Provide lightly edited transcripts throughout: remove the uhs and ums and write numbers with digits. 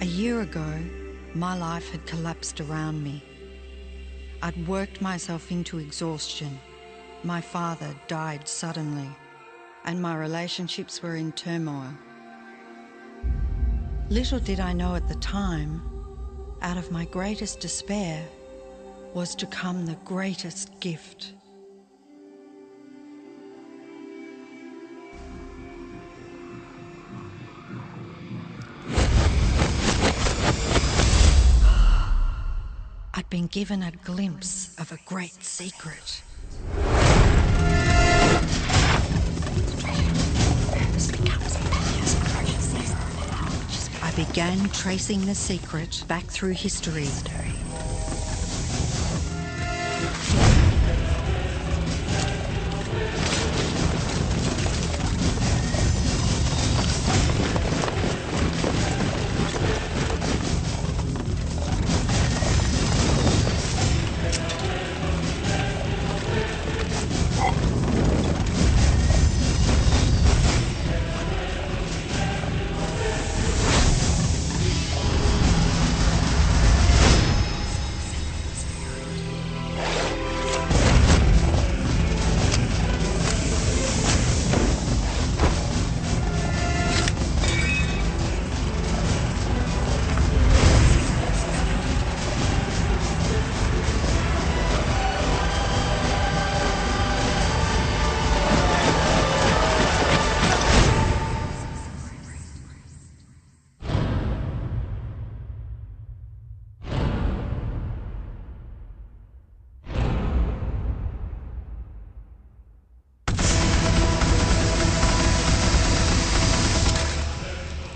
A year ago, my life had collapsed around me. I'd worked myself into exhaustion. My father died suddenly, and my relationships were in turmoil. Little did I know at the time, out of my greatest despair was to come the greatest gift. I'd been given a glimpse of a great secret. I began tracing the secret back through history.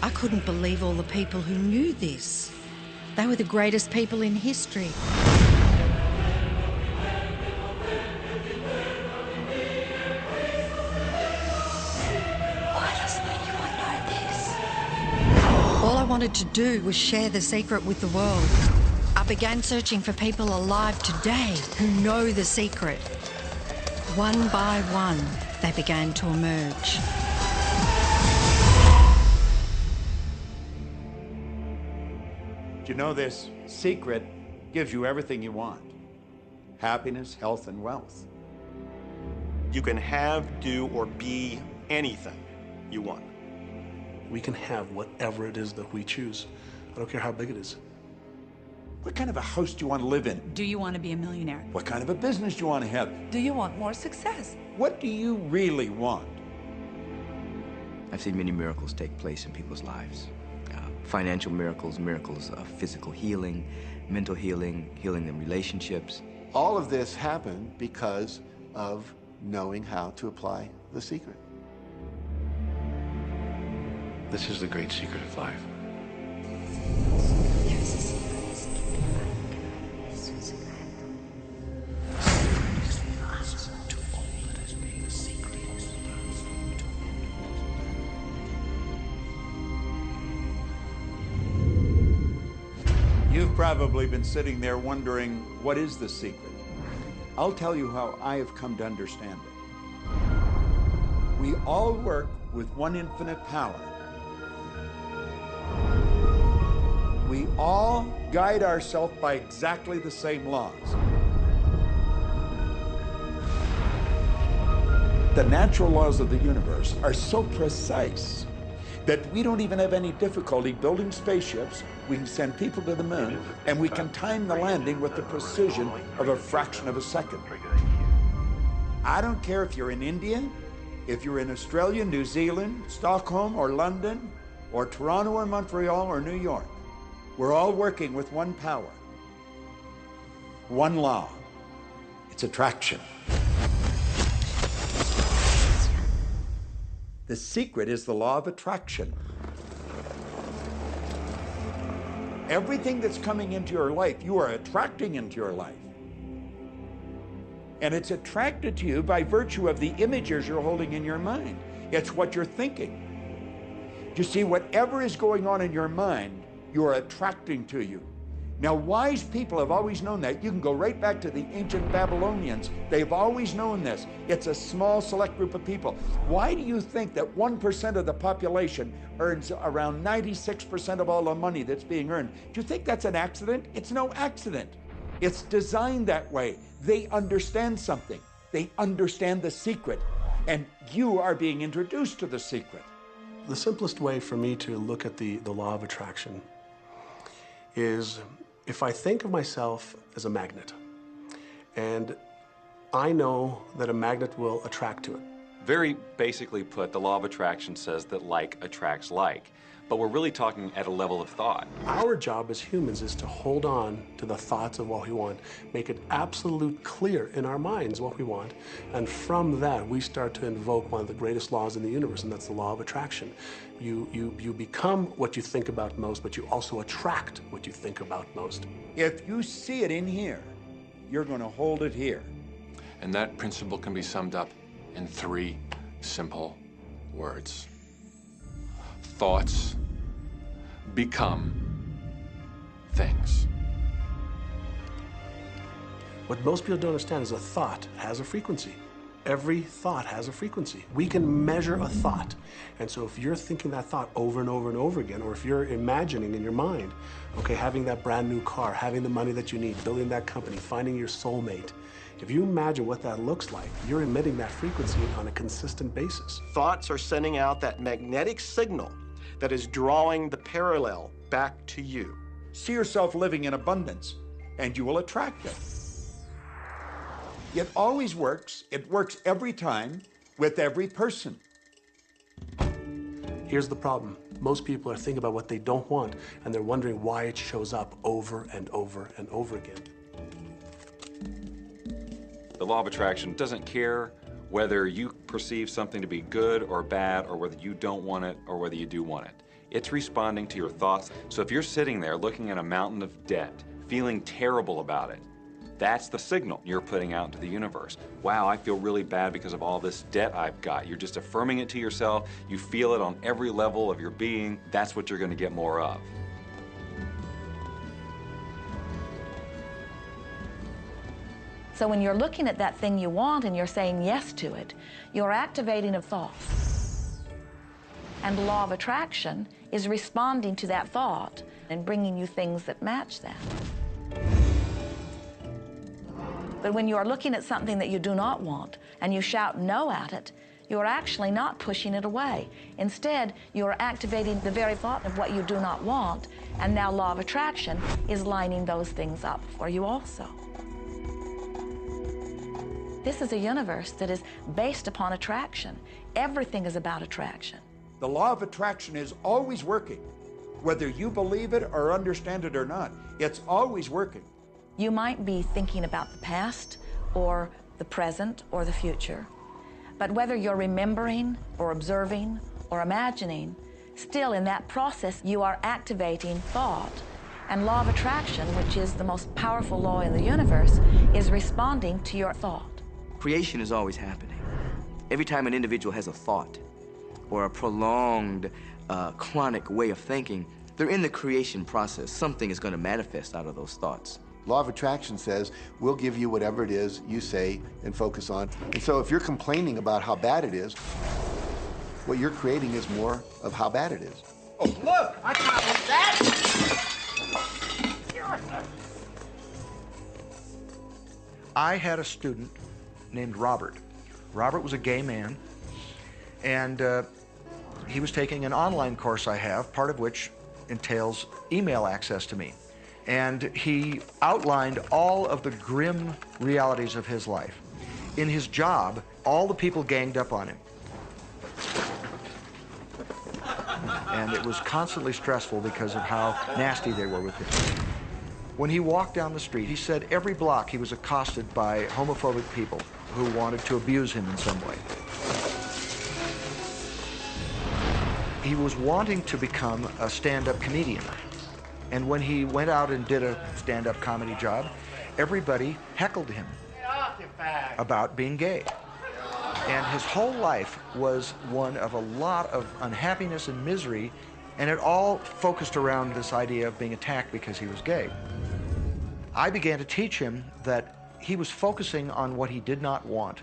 I couldn't believe all the people who knew this. They were the greatest people in history. Why doesn't anyone know this? All I wanted to do was share the secret with the world. I began searching for people alive today who know the secret. One by one, they began to emerge. You know, this secret gives you everything you want. Happiness, health, and wealth. You can have, do, or be anything you want. We can have whatever it is that we choose. I don't care how big it is. What kind of a house do you want to live in? Do you want to be a millionaire? What kind of a business do you want to have? Do you want more success? What do you really want? I've seen many miracles take place in people's lives. Financial miracles, miracles of physical healing, mental healing, healing in relationships. All of this happened because of knowing how to apply the secret. This is the great secret of life. You've probably been sitting there wondering, what is the secret? I'll tell you how I have come to understand it. We all work with one infinite power. We all guide ourselves by exactly the same laws. The natural laws of the universe are so precise that we don't even have any difficulty building spaceships. We can send people to the moon, and we can time the landing with the precision of a fraction of a second. I don't care if you're in India, if you're in Australia, New Zealand, Stockholm, or London, or Toronto, or Montreal, or New York. We're all working with one power, one law. It's attraction. The secret is the law of attraction. Everything that's coming into your life, you are attracting into your life. And it's attracted to you by virtue of the images you're holding in your mind. It's what you're thinking. You see, whatever is going on in your mind, you are attracting to you. Now, wise people have always known that. You can go right back to the ancient Babylonians. They've always known this. It's a small, select group of people. Why do you think that 1% of the population earns around 96% of all the money that's being earned? Do you think that's an accident? It's no accident. It's designed that way. They understand something. They understand the secret. And you are being introduced to the secret. The simplest way for me to look at the law of attraction is if I think of myself as a magnet, and I know that a magnet will attract to it. Very basically put, the law of attraction says that like attracts like, but we're really talking at a level of thought. Our job as humans is to hold on to the thoughts of what we want, make it absolute clear in our minds what we want, and from that we start to invoke one of the greatest laws in the universe, and that's the law of attraction. You become what you think about most, but you also attract what you think about most. If you see it in here, you're going to hold it here. And that principle can be summed up in 3 simple words. Thoughts become things. What most people don't understand is a thought has a frequency. Every thought has a frequency. We can measure a thought. And so if you're thinking that thought over and over and over again, or if you're imagining in your mind, okay, having that brand new car, having the money that you need, building that company, finding your soulmate, if you imagine what that looks like, you're emitting that frequency on a consistent basis. Thoughts are sending out that magnetic signal that is drawing the parallel back to you. See yourself living in abundance, and you will attract it. It always works. It works every time with every person. Here's the problem. Most people are thinking about what they don't want, and they're wondering why it shows up over and over and over again. The law of attraction doesn't care whether you perceive something to be good or bad, or whether you don't want it or whether you do want it. It's responding to your thoughts. So if you're sitting there looking at a mountain of debt, feeling terrible about it, that's the signal you're putting out into the universe. Wow, I feel really bad because of all this debt I've got. You're just affirming it to yourself. You feel it on every level of your being. That's what you're going to get more of. So when you're looking at that thing you want and you're saying yes to it, you're activating a thought. And the law of attraction is responding to that thought and bringing you things that match that. But when you are looking at something that you do not want and you shout no at it, you're actually not pushing it away. Instead, you're activating the very thought of what you do not want, and now law of attraction is lining those things up for you also. This is a universe that is based upon attraction. Everything is about attraction. The law of attraction is always working. Whether you believe it or understand it or not, it's always working. You might be thinking about the past or the present or the future, but whether you're remembering or observing or imagining, still in that process you are activating thought. And law of attraction, which is the most powerful law in the universe, is responding to your thought. Creation is always happening. Every time an individual has a thought or a prolonged, chronic way of thinking, they're in the creation process. Something is going to manifest out of those thoughts. Law of attraction says, we'll give you whatever it is you say and focus on. And so if you're complaining about how bad it is, what you're creating is more of how bad it is. Oh, look! I got that! I had a student named Robert. Robert was a gay man, and he was taking an online course I have, part of which entails email access to me. And he outlined all of the grim realities of his life. In his job, all the people ganged up on him. And it was constantly stressful because of how nasty they were with him. When he walked down the street, he said every block he was accosted by homophobic people who wanted to abuse him in some way. He was wanting to become a stand-up comedian. And when he went out and did a stand-up comedy job, everybody heckled him about being gay. And his whole life was one of a lot of unhappiness and misery, and it all focused around this idea of being attacked because he was gay. I began to teach him that he was focusing on what he did not want.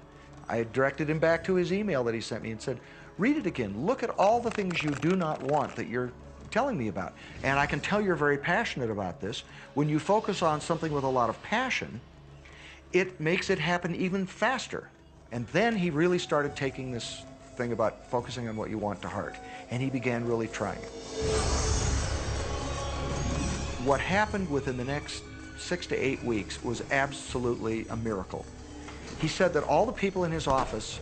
I directed him back to his email that he sent me and said, read it again. Look at all the things you do not want that you're telling me about. And I can tell you're very passionate about this. When you focus on something with a lot of passion, it makes it happen even faster. And then he really started taking this thing about focusing on what you want to heart. And he began really trying it. What happened within the next 6 to 8 weeks was absolutely a miracle. He said that all the people in his office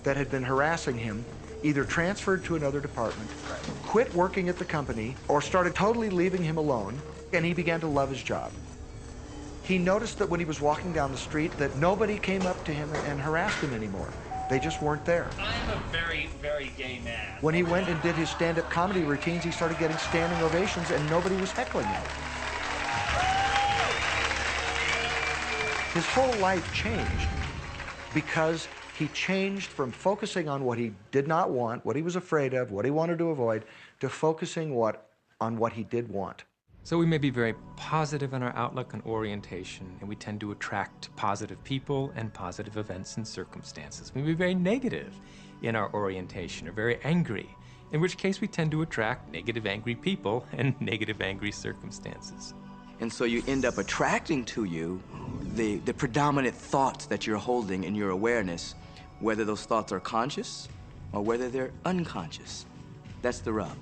that had been harassing him either transferred to another department, quit working at the company, or started totally leaving him alone, and he began to love his job. He noticed that when he was walking down the street that nobody came up to him and harassed him anymore. They just weren't there. I'm a very, very gay man. When he went and did his stand-up comedy routines, he started getting standing ovations and nobody was heckling him. His whole life changed because he changed from focusing on what he did not want, what he was afraid of, what he wanted to avoid, to focusing on what he did want. So we may be very positive in our outlook and orientation, and we tend to attract positive people and positive events and circumstances. We may be very negative in our orientation or very angry, in which case we tend to attract negative, angry people and negative, angry circumstances. And so you end up attracting to you the predominant thoughts that you're holding in your awareness, whether those thoughts are conscious or whether they're unconscious. That's the rub.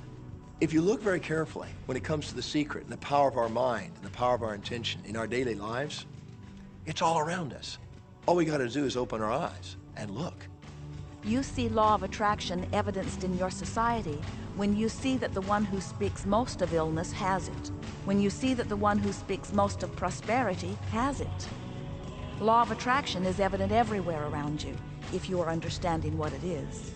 If you look very carefully when it comes to the secret and the power of our mind and the power of our intention in our daily lives, it's all around us. All we got to do is open our eyes and look. You see law of attraction evidenced in your society when you see that the one who speaks most of illness has it, when you see that the one who speaks most of prosperity has it. Law of attraction is evident everywhere around you if you are understanding what it is.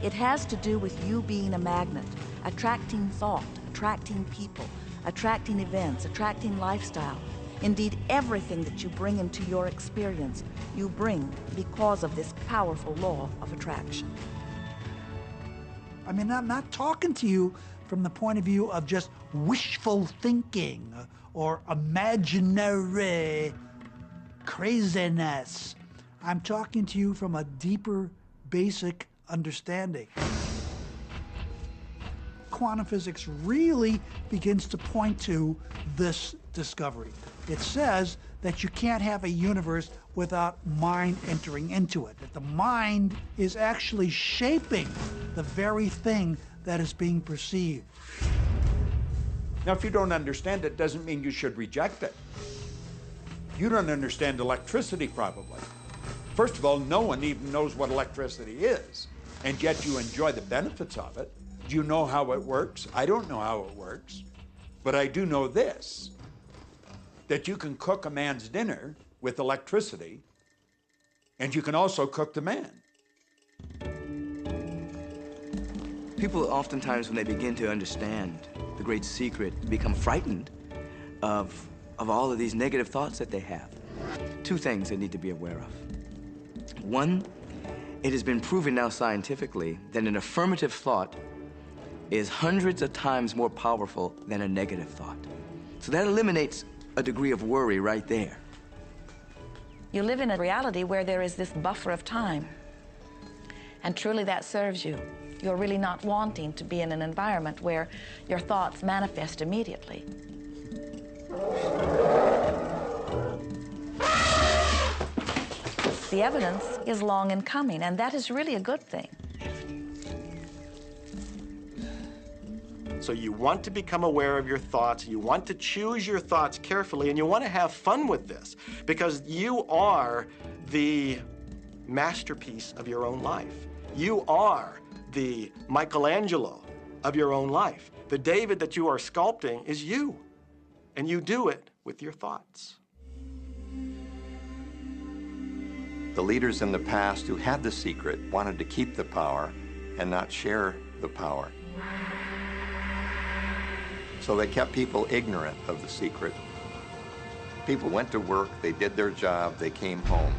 It has to do with you being a magnet, attracting thought, attracting people, attracting events, attracting lifestyle. Indeed, everything that you bring into your experience, you bring because of this powerful law of attraction. I mean, I'm not talking to you from the point of view of just wishful thinking or imaginary craziness. I'm talking to you from a deeper, basic understanding. Quantum physics really begins to point to this discovery. It says that you can't have a universe without mind entering into it, that the mind is actually shaping the very thing that is being perceived. Now, if you don't understand it, doesn't mean you should reject it. You don't understand electricity, probably. First of all, no one even knows what electricity is, and yet you enjoy the benefits of it. Do you know how it works? I don't know how it works, but I do know this, that you can cook a man's dinner with electricity, and you can also cook the man. People oftentimes, when they begin to understand the great secret, become frightened of all of these negative thoughts that they have. Two things they need to be aware of. One, it has been proven now scientifically that an affirmative thought is hundreds of times more powerful than a negative thought. So that eliminates a degree of worry right there. You live in a reality where there is this buffer of time, and truly that serves you. You're really not wanting to be in an environment where your thoughts manifest immediately. The evidence is long in coming, and that is really a good thing. So you want to become aware of your thoughts, you want to choose your thoughts carefully, and you want to have fun with this, because you are the masterpiece of your own life. You are the Michelangelo of your own life. The David that you are sculpting is you, and you do it with your thoughts. The leaders in the past who had the secret wanted to keep the power and not share the power. So they kept people ignorant of the secret. People went to work, they did their job, they came home.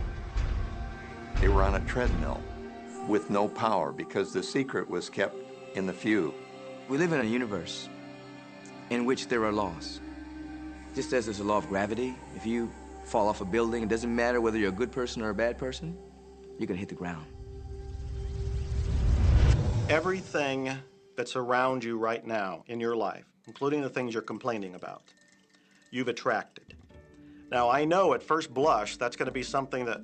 They were on a treadmill with no power because the secret was kept in the few. We live in a universe in which there are laws. Just as there's a law of gravity, if you fall off a building, it doesn't matter whether you're a good person or a bad person, you're gonna hit the ground. Everything that's around you right now in your life, including the things you're complaining about, you've attracted. Now, I know at first blush that's going to be something that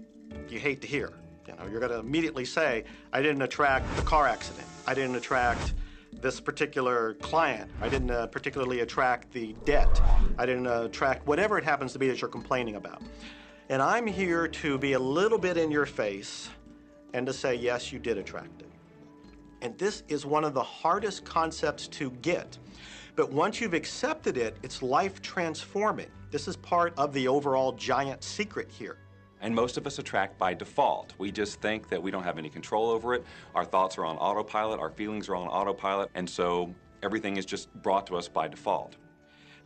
you hate to hear. You know, you're going to immediately say, I didn't attract the car accident. I didn't attract this particular client. I didn't particularly attract the debt. I didn't attract whatever it happens to be that you're complaining about. And I'm here to be a little bit in your face and to say, yes, you did attract it. And this is one of the hardest concepts to get. But once you've accepted it, it's life transforming. This is part of the overall giant secret here. And most of us attract by default. We just think that we don't have any control over it. Our thoughts are on autopilot, our feelings are on autopilot, and so everything is just brought to us by default.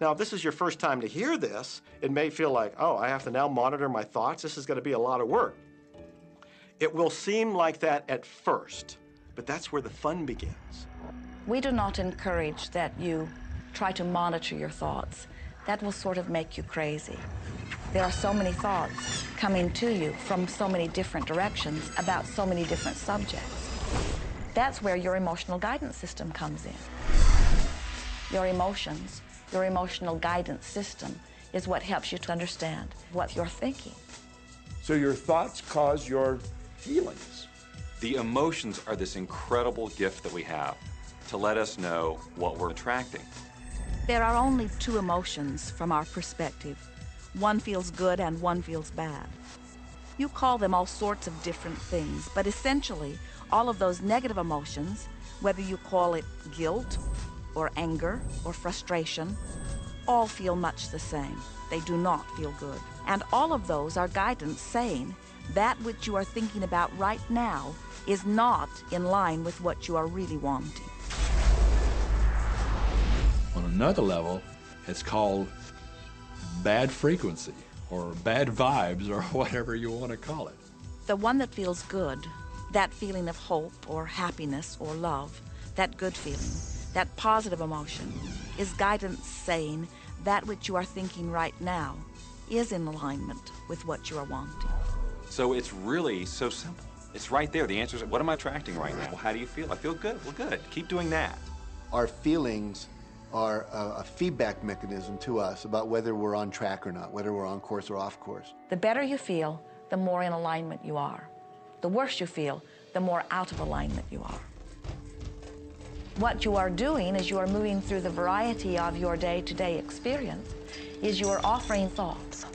Now, if this is your first time to hear this, it may feel like, oh, I have to now monitor my thoughts. This is going to be a lot of work. It will seem like that at first, but that's where the fun begins. We do not encourage that you try to monitor your thoughts. That will sort of make you crazy. There are so many thoughts coming to you from so many different directions about so many different subjects. That's where your emotional guidance system comes in. Your emotions, your emotional guidance system is what helps you to understand what you're thinking. So your thoughts cause your feelings. The emotions are this incredible gift that we have to let us know what we're attracting. There are only two emotions from our perspective. One feels good and one feels bad. You call them all sorts of different things, but essentially, all of those negative emotions, whether you call it guilt or anger or frustration, all feel much the same. They do not feel good. And all of those are guidance saying that which you are thinking about right now is not in line with what you are really wanting. On another level, it's called bad frequency or bad vibes or whatever you want to call it. The one that feels good, that feeling of hope or happiness or love, that good feeling, that positive emotion, is guidance saying that which you are thinking right now is in alignment with what you are wanting. So it's really so simple. It's right there. The answer is, what am I attracting right now? Well, how do you feel? I feel good. Well, good. Keep doing that. Our feelings are a feedback mechanism to us about whether we're on track or not, whether we're on course or off course. The better you feel, the more in alignment you are. The worse you feel, the more out of alignment you are. What you are doing as you are moving through the variety of your day-to-day experience is you are offering thoughts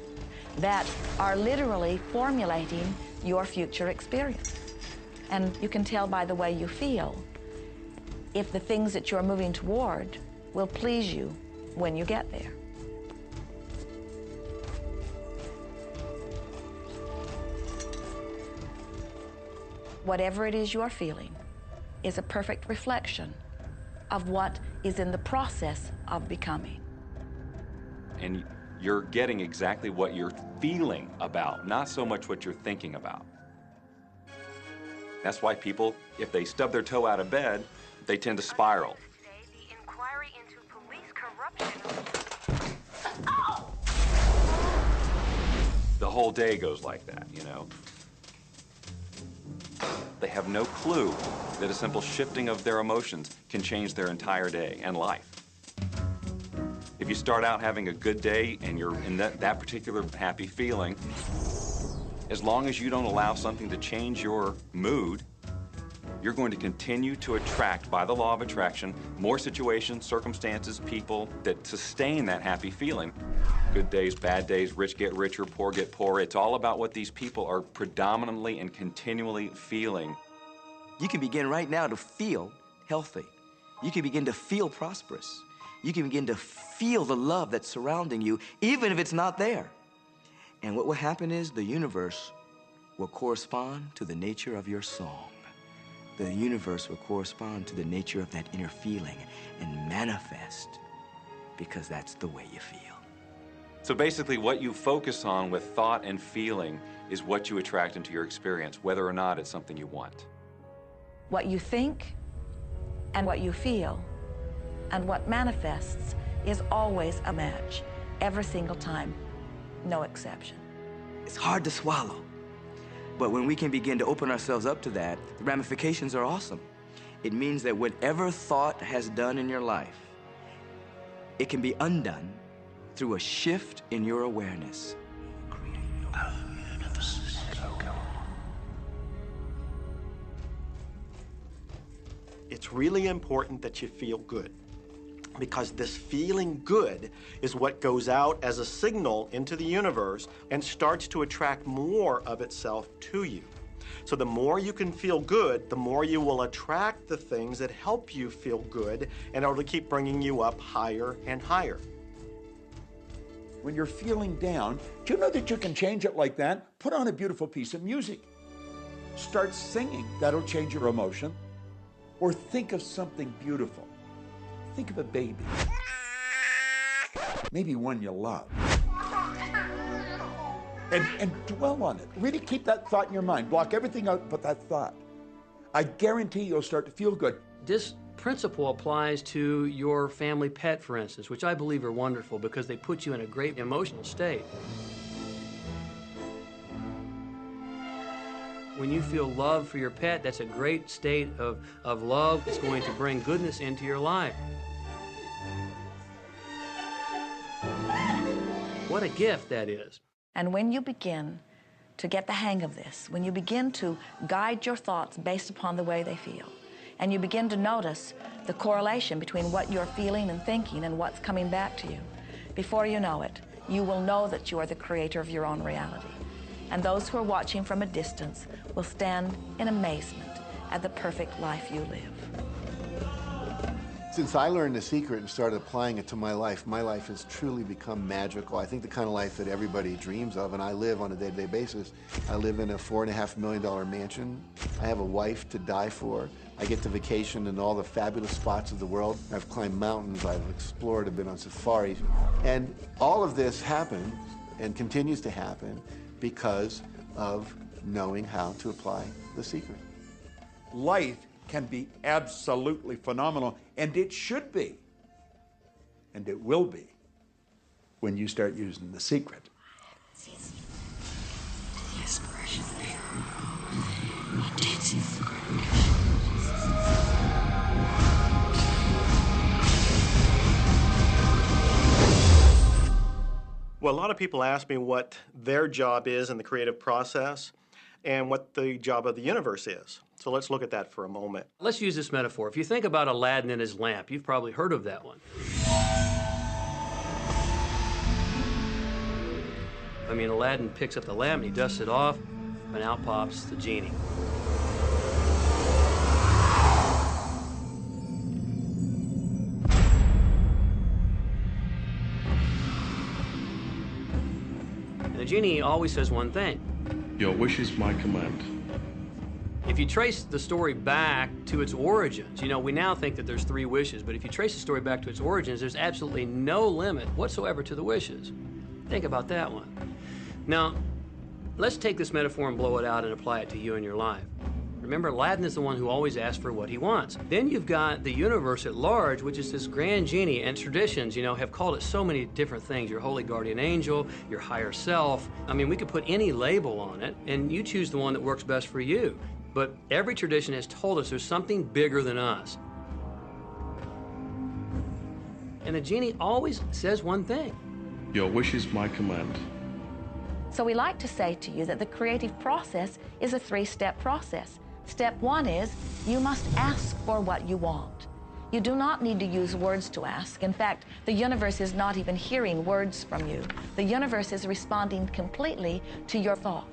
that are literally formulating your future experience. And you can tell by the way you feel if the things that you're moving toward will please you when you get there. Whatever it is you are feeling is a perfect reflection of what is in the process of becoming. And you're getting exactly what you're feeling about, not so much what you're thinking about. That's why people, if they stub their toe out of bed, they tend to spiral. The whole day goes like that, you know. They have no clue that a simple shifting of their emotions can change their entire day and life. If you start out having a good day and you're in that particular happy feeling, as long as you don't allow something to change your mood, you're going to continue to attract, by the law of attraction, more situations, circumstances, people that sustain that happy feeling. Good days, bad days, rich get richer, poor get poorer. It's all about what these people are predominantly and continually feeling. You can begin right now to feel healthy. You can begin to feel prosperous. You can begin to feel the love that's surrounding you, even if it's not there. And what will happen is the universe will correspond to the nature of your song. The universe will correspond to the nature of that inner feeling and manifest, because that's the way you feel. So basically what you focus on with thought and feeling is what you attract into your experience, whether or not it's something you want. What you think and what you feel and what manifests is always a match. every single time, no exception. It's hard to swallow. But when we can begin to open ourselves up to that, the ramifications are awesome. It means that whatever thought has done in your life, it can be undone through a shift in your awareness. It's really important that you feel good, because this feeling good is what goes out as a signal into the universe and starts to attract more of itself to you. So the more you can feel good, the more you will attract the things that help you feel good, and it'll keep bringing you up higher and higher. When you're feeling down, do you know that you can change it like that? Put on a beautiful piece of music. Start singing. That'll change your emotion. Or think of something beautiful. Think of a baby. Maybe one you love. And dwell on it. Really keep that thought in your mind. Block everything out but that thought. I guarantee you'll start to feel good. This principle applies to your family pet, for instance, which I believe are wonderful because they put you in a great emotional state. When you feel love for your pet, that's a great state of love. It's going to bring goodness into your life. What a gift that is. And when you begin to get the hang of this, when you begin to guide your thoughts based upon the way they feel, and you begin to notice the correlation between what you're feeling and thinking and what's coming back to you, before you know it, you will know that you are the creator of your own reality. And those who are watching from a distance will stand in amazement at the perfect life you live. Since I learned the secret and started applying it to my life has truly become magical. I think the kind of life that everybody dreams of, and I live on a day-to-day basis. I live in a $4.5 million mansion. I have a wife to die for. I get to vacation in all the fabulous spots of the world. I've climbed mountains, I've explored, I've been on safaris. And all of this happened and continues to happen because of knowing how to apply the secret. Life can be absolutely phenomenal, and it should be, and it will be, when you start using the secret. Well, a lot of people ask me what their job is in the creative process and what the job of the universe is. So let's look at that for a moment. Let's use this metaphor. If you think about Aladdin and his lamp, you've probably heard of that one. I mean, Aladdin picks up the lamp and he dusts it off, and out pops the genie. And the genie always says one thing. Your wish is my command. If you trace the story back to its origins, you know, we now think that there's 3 wishes, but if you trace the story back to its origins, there's absolutely no limit whatsoever to the wishes. Think about that one. Now, let's take this metaphor and blow it out and apply it to you and your life. Remember, Aladdin is the one who always asks for what he wants. Then you've got the universe at large, which is this grand genie, and traditions, you know, have called it so many different things. Your holy guardian angel, your higher self. I mean, we could put any label on it, and you choose the one that works best for you. But every tradition has told us there's something bigger than us. And the genie always says one thing. Your wish is my command. So we like to say to you that the creative process is a 3-step process. Step 1 is you must ask for what you want. You do not need to use words to ask. In fact, the universe is not even hearing words from you. The universe is responding completely to your thoughts.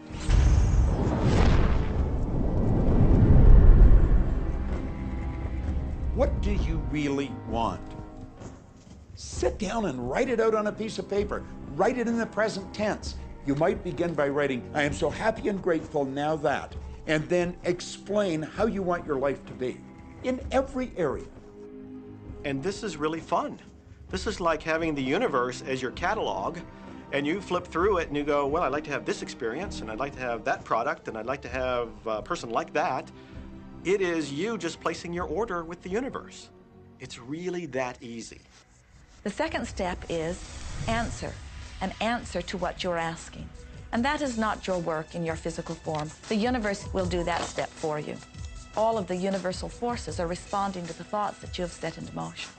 What do you really want? Sit down and write it out on a piece of paper. Write it in the present tense. You might begin by writing, I am so happy and grateful now that, and then explain how you want your life to be in every area. And this is really fun. This is like having the universe as your catalog, and you flip through it and you go, well, I'd like to have this experience, and I'd like to have that product, and I'd like to have a person like that. It is you just placing your order with the universe. It's really that easy. The second step is answer, an answer to what you're asking. And that is not your work in your physical form. The universe will do that step for you. All of the universal forces are responding to the thoughts that you have set into motion.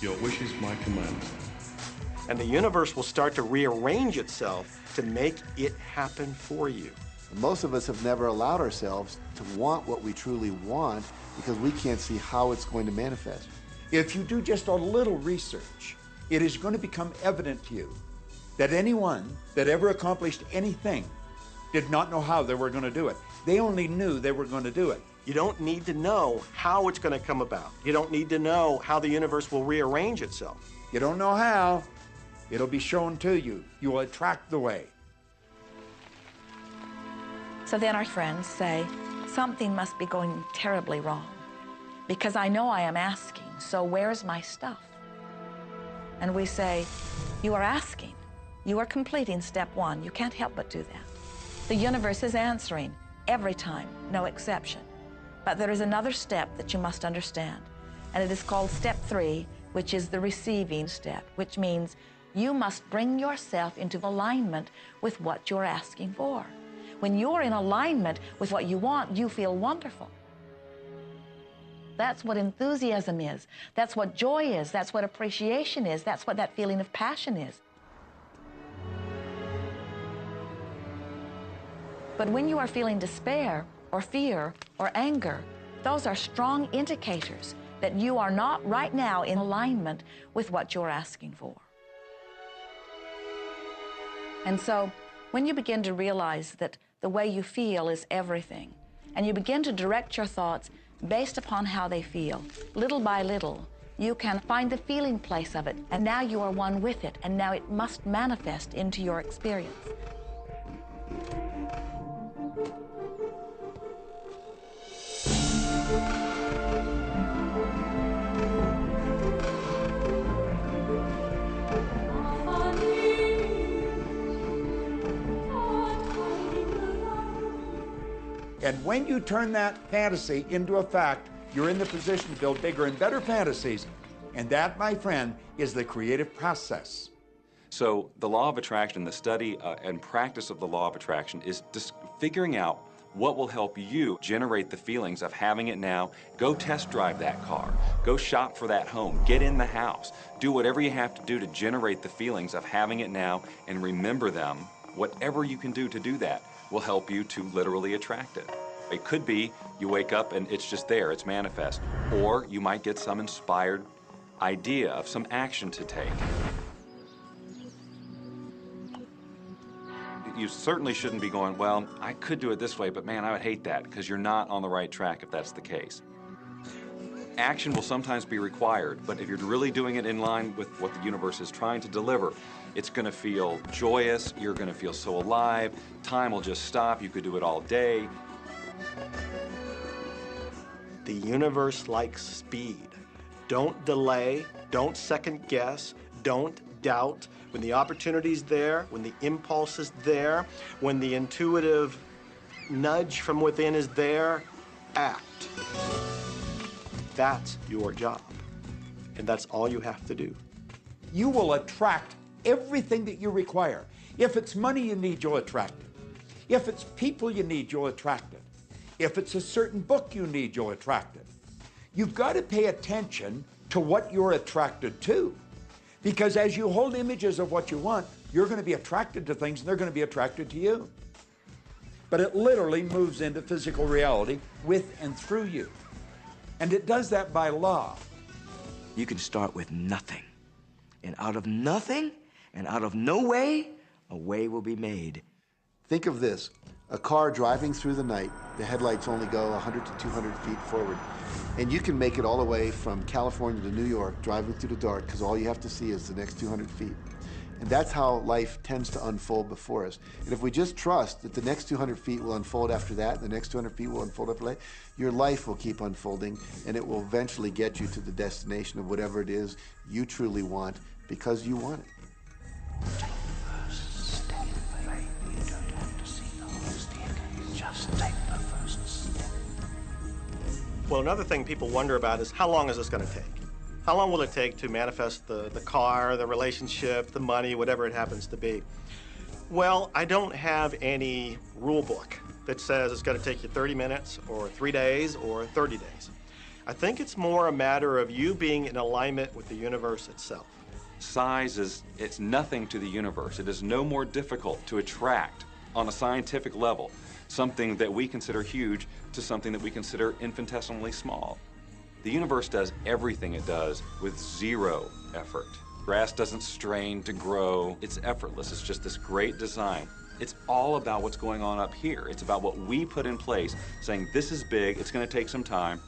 Your wish is my command. And the universe will start to rearrange itself to make it happen for you. Most of us have never allowed ourselves to want what we truly want because we can't see how it's going to manifest. If you do just a little research, it is going to become evident to you that anyone that ever accomplished anything did not know how they were going to do it. They only knew they were going to do it. You don't need to know how it's going to come about. You don't need to know how the universe will rearrange itself. You don't know how, it'll be shown to you. You will attract the way. So then our friends say, something must be going terribly wrong because I know I am asking, so where's my stuff? And we say, you are asking. You are completing step one. You can't help but do that. The universe is answering every time, no exception. But there is another step that you must understand, and it is called step 3, which is the receiving step, which means you must bring yourself into alignment with what you're asking for. When you're in alignment with what you want, you feel wonderful. That's what enthusiasm is. That's what joy is. That's what appreciation is. That's what that feeling of passion is. But when you are feeling despair or fear or anger, those are strong indicators that you are not right now in alignment with what you're asking for. And so when you begin to realize that the way you feel is everything, and you begin to direct your thoughts based upon how they feel, little by little, you can find the feeling place of it, and now you are one with it, and now it must manifest into your experience. And when you turn that fantasy into a fact, you're in the position to build bigger and better fantasies. And that, my friend, is the creative process. So the law of attraction, the study and practice of the law of attraction is just figuring out what will help you generate the feelings of having it now. Go test drive that car. Go shop for that home. Get in the house. Do whatever you have to do to generate the feelings of having it now and remember them. Whatever you can do to do that will help you to literally attract it. It could be you wake up and it's just there, it's manifest. Or you might get some inspired idea of some action to take. You certainly shouldn't be going, well, I could do it this way, but man, I would hate that, because you're not on the right track if that's the case. Action will sometimes be required, but if you're really doing it in line with what the universe is trying to deliver, it's going to feel joyous, you're going to feel so alive, time will just stop, you could do it all day. The universe likes speed. Don't delay, don't second guess, don't doubt. When the opportunity's there, when the impulse is there, when the intuitive nudge from within is there, act. That's your job. And that's all you have to do. You will attract everything that you require. If it's money you need, you'll attract it. If it's people you need, you'll attract it. If it's a certain book you need, you'll attract it. You've got to pay attention to what you're attracted to. Because as you hold images of what you want, you're going to be attracted to things and they're going to be attracted to you. But it literally moves into physical reality with and through you. And it does that by law. You can start with nothing. And out of nothing, and out of no way, a way will be made. Think of this, a car driving through the night, the headlights only go 100 to 200 feet forward. And you can make it all the way from California to New York, driving through the dark, because all you have to see is the next 200 feet. And that's how life tends to unfold before us. And if we just trust that the next 200 feet will unfold after that, the next 200 feet will unfold after that, your life will keep unfolding, and it will eventually get you to the destination of whatever it is you truly want, because you want it. Well, another thing people wonder about is how long is this going to take? How long will it take to manifest the car, the relationship, the money, whatever it happens to be? Well, I don't have any rule book that says it's going to take you 30 minutes or 3 days or 30 days. I think it's more a matter of you being in alignment with the universe itself. Size it's nothing to the universe. It is no more difficult to attract on a scientific level something that we consider huge to something that we consider infinitesimally small. The universe does everything it does with zero effort. Grass doesn't strain to grow. It's effortless. It's just this great design. It's all about what's going on up here. It's about what we put in place, saying this is big, it's going to take some time.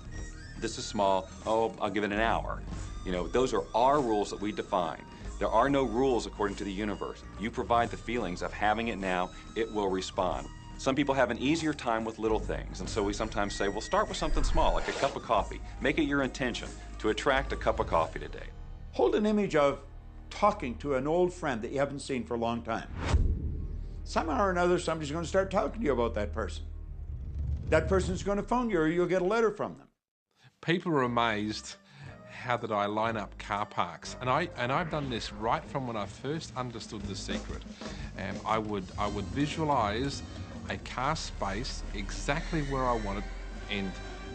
This is small, oh, I'll give it an hour. You know, those are our rules that we define. There are no rules according to the universe. You provide the feelings of having it now, it will respond. Some people have an easier time with little things, and so we sometimes say, well, start with something small, like a cup of coffee. Make it your intention to attract a cup of coffee today. Hold an image of talking to an old friend that you haven't seen for a long time. Somehow or another, somebody's going to start talking to you about that person. That person's going to phone you, or you'll get a letter from them. People are amazed how that I line up car parks, and I've done this right from when I first understood The Secret. I would visualize a car space exactly where I want it, and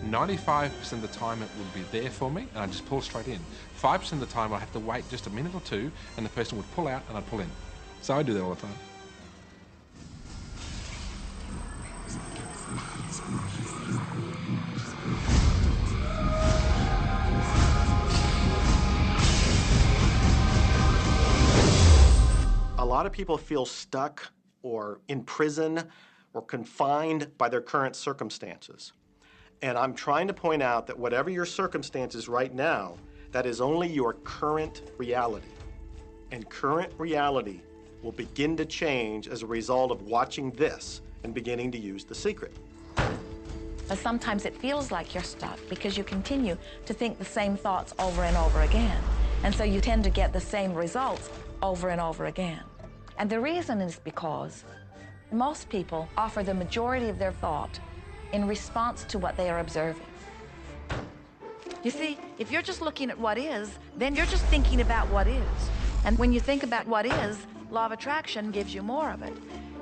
95% of the time it would be there for me, and I just pull straight in. 5% of the time I have to wait just a minute or two, and the person would pull out, and I'd pull in. So I do that all the time. A lot of people feel stuck or in prison or confined by their current circumstances. And I'm trying to point out that whatever your circumstances right now, that is only your current reality. And current reality will begin to change as a result of watching this and beginning to use The Secret. But sometimes it feels like you're stuck because you continue to think the same thoughts over and over again. And so you tend to get the same results over and over again. And the reason is because most people offer the majority of their thought in response to what they are observing. You see, if you're just looking at what is, then you're just thinking about what is. And when you think about what is, law of attraction gives you more of it.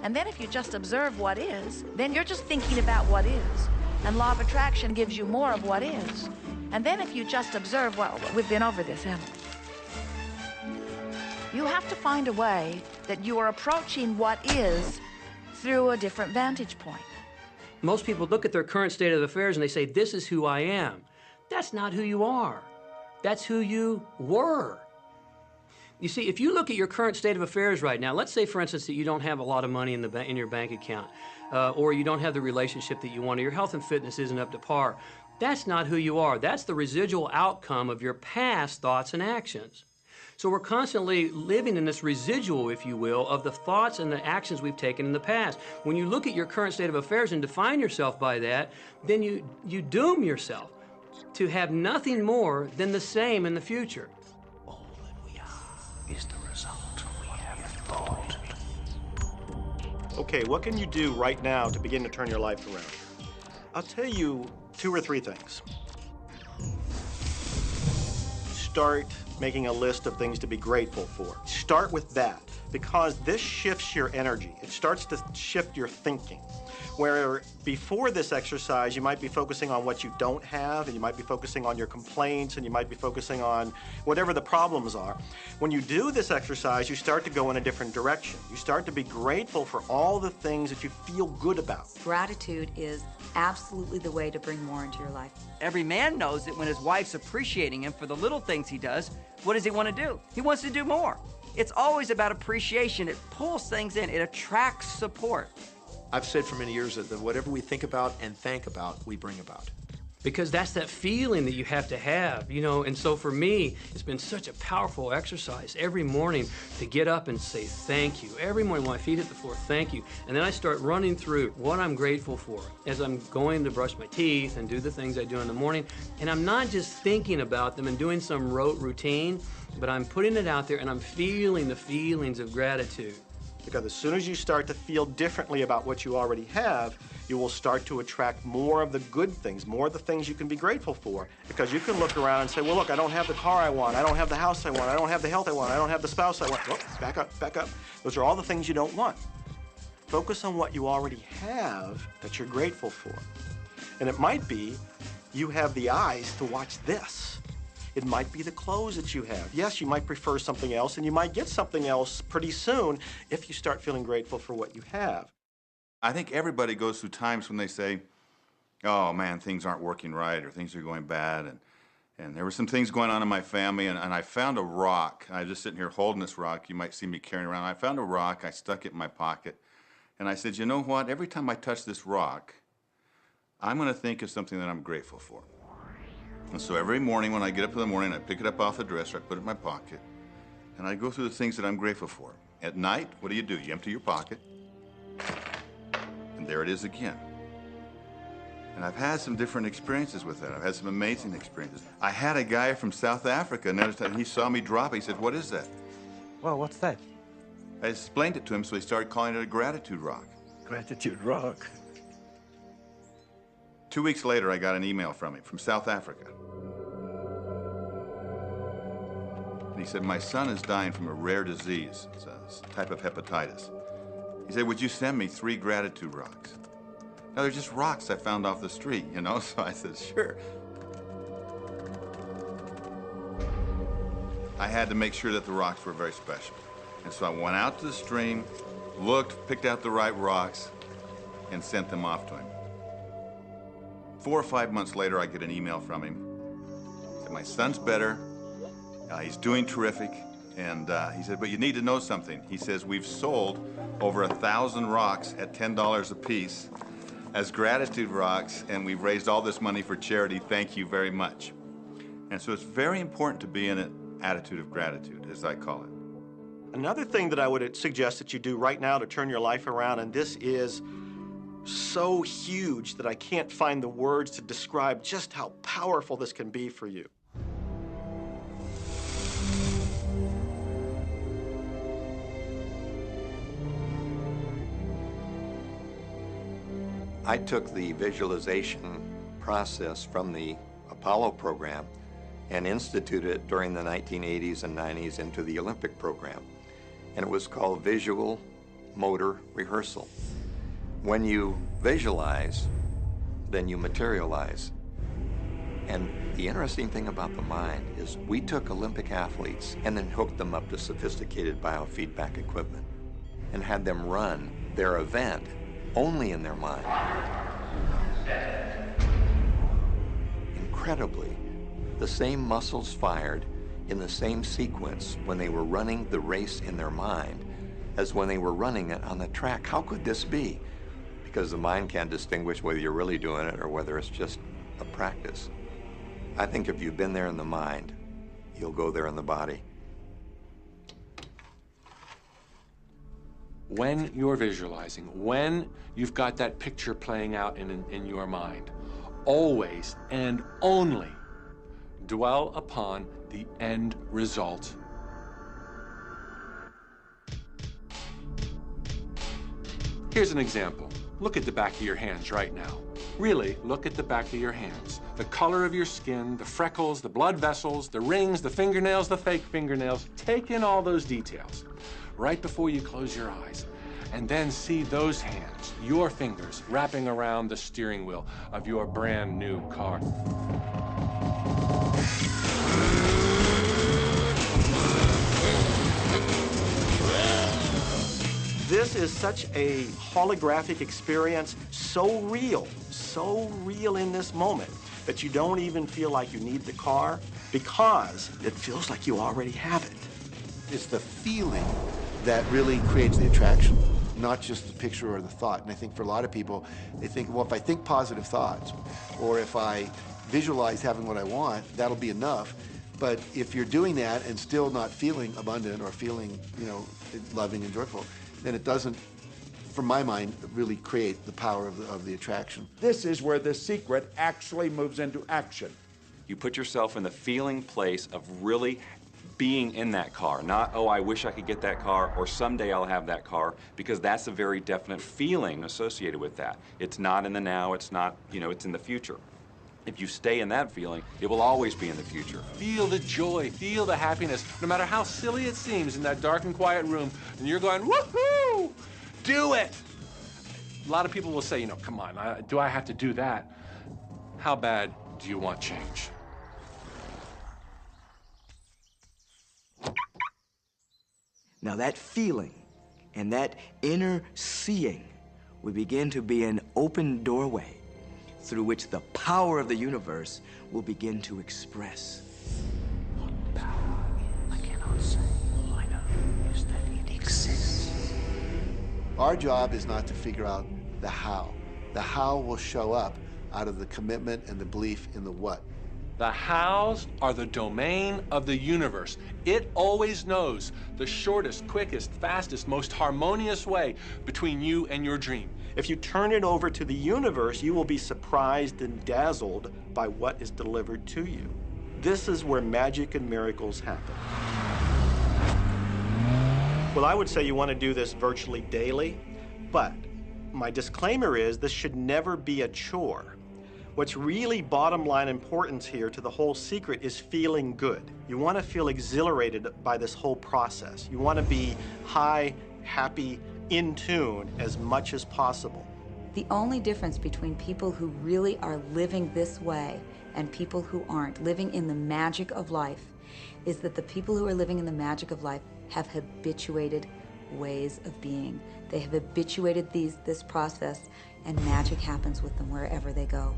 And then if you just observe what is, then you're just thinking about what is. And law of attraction gives you more of what is. And then if you just observe, well, we've been over this, haven't we? You have to find a way that you are approaching what is through a different vantage point. Most people look at their current state of affairs and they say, this is who I am. That's not who you are. That's who you were. You see, if you look at your current state of affairs right now, let's say, for instance, that you don't have a lot of money in your bank account, or you don't have the relationship that you want, or your health and fitness isn't up to par. That's not who you are. That's the residual outcome of your past thoughts and actions. So we're constantly living in this residual, if you will, of the thoughts and the actions we've taken in the past. When you look at your current state of affairs and define yourself by that, then you doom yourself to have nothing more than the same in the future. All that we are is the result we have thought. Okay, what can you do right now to begin to turn your life around? I'll tell you 2 or 3 things. Start making a list of things to be grateful for. Start with that, because this shifts your energy. It starts to shift your thinking. Where before this exercise, you might be focusing on what you don't have, and you might be focusing on your complaints, and you might be focusing on whatever the problems are. When you do this exercise, you start to go in a different direction. You start to be grateful for all the things that you feel good about. Gratitude is absolutely the way to bring more into your life. Every man knows that when his wife's appreciating him for the little things he does, what does he want to do? He wants to do more. It's always about appreciation. It pulls things in. It attracts support. I've said for many years that whatever we think about and thank about, we bring about. Because that's that feeling that you have to have, you know. And so for me, it's been such a powerful exercise every morning to get up and say thank you. Every morning when my feet hit the floor, thank you. And then I start running through what I'm grateful for as I'm going to brush my teeth and do the things I do in the morning. And I'm not just thinking about them and doing some rote routine, but I'm putting it out there and I'm feeling the feelings of gratitude. Because as soon as you start to feel differently about what you already have, you will start to attract more of the good things, more of the things you can be grateful for. Because you can look around and say, well, look, I don't have the car I want, I don't have the house I want, I don't have the health I want, I don't have the spouse I want. Oh, back up, back up. Those are all the things you don't want. Focus on what you already have that you're grateful for. And it might be you have the eyes to watch this. It might be the clothes that you have. Yes, you might prefer something else, and you might get something else pretty soon if you start feeling grateful for what you have. I think everybody goes through times when they say, oh man, things aren't working right, or things are going bad, and there were some things going on in my family, and I found a rock. I was just sitting here holding this rock. You might see me carrying around. I found a rock. I stuck it in my pocket, and I said, you know what? Every time I touch this rock, I'm going to think of something that I'm grateful for. And so every morning when I get up in the morning, I pick it up off the dresser, I put it in my pocket, and I go through the things that I'm grateful for. At night, what do? You empty your pocket, and there it is again. And I've had some different experiences with that. I've had some amazing experiences. I had a guy from South Africa, and he saw me drop it. He said, what is that? Well, what's that? I explained it to him, so he started calling it a gratitude rock. Gratitude rock. 2 weeks later, I got an email from him from South Africa. And he said, my son is dying from a rare disease. It's a type of hepatitis. He said, would you send me 3 gratitude rocks? Now, they're just rocks I found off the street, you know? So I said, sure. I had to make sure that the rocks were very special. And so I went out to the stream, looked, picked out the right rocks, and sent them off to him. 4 or 5 months later, I get an email from him. He said, my son's better. He's doing terrific. And he said, but you need to know something. He says, we've sold over 1,000 rocks at $10 a piece as gratitude rocks, and we've raised all this money for charity. Thank you very much. And so it's very important to be in an attitude of gratitude, as I call it. Another thing that I would suggest that you do right now to turn your life around, and this is so huge that I can't find the words to describe just how powerful this can be for you. I took the visualization process from the Apollo program and instituted it during the 1980s and 90s into the Olympic program. And it was called visual motor rehearsal. When you visualize, then you materialize. And the interesting thing about the mind is we took Olympic athletes and then hooked them up to sophisticated biofeedback equipment and had them run their event only in their mind. Incredibly, the same muscles fired in the same sequence when they were running the race in their mind as when they were running it on the track. How could this be? Because the mind can't distinguish whether you're really doing it or whether it's just a practice. I think if you've been there in the mind, you'll go there in the body. When you're visualizing, when you've got that picture playing out in your mind, always and only dwell upon the end result. Here's an example. Look at the back of your hands right now. Really, look at the back of your hands. The color of your skin, the freckles, the blood vessels, the rings, the fingernails, the fake fingernails. Take in all those details right before you close your eyes. And then see those hands, your fingers, wrapping around the steering wheel of your brand new car. This is such a holographic experience, so real in this moment, that you don't even feel like you need the car because it feels like you already have it. It's the feeling that really creates the attraction, not just the picture or the thought. And I think for a lot of people, they think, well, if I think positive thoughts, or if I visualize having what I want, that'll be enough. But if you're doing that and still not feeling abundant or feeling, you know, loving and joyful, then it doesn't, from my mind, really create the power of the attraction. This is where the secret actually moves into action. You put yourself in the feeling place of really being in that car, not, oh, I wish I could get that car, or someday I'll have that car, because that's a very definite feeling associated with that. It's not in the now, it's not, you know, it's in the future. If you stay in that feeling, it will always be in the future. Feel the joy, feel the happiness, no matter how silly it seems in that dark and quiet room, and you're going, woohoo! Do it! A lot of people will say, you know, come on, do I have to do that? How bad do you want change? Now that feeling and that inner seeing will begin to be an open doorway through which the power of the universe will begin to express. What power I cannot say. All I know is that it exists. Our job is not to figure out the how. The how will show up out of the commitment and the belief in the what. The hows are the domain of the universe. It always knows the shortest, quickest, fastest, most harmonious way between you and your dream. If you turn it over to the universe, you will be surprised and dazzled by what is delivered to you. This is where magic and miracles happen. Well, I would say you want to do this virtually daily, but my disclaimer is this should never be a chore. What's really bottom line importance here to the whole secret is feeling good. You want to feel exhilarated by this whole process. You want to be high, happy, in tune as much as possible. The only difference between people who really are living this way and people who aren't, living in the magic of life, is that the people who are living in the magic of life have habituated ways of being. They have habituated this process, and magic happens with them wherever they go,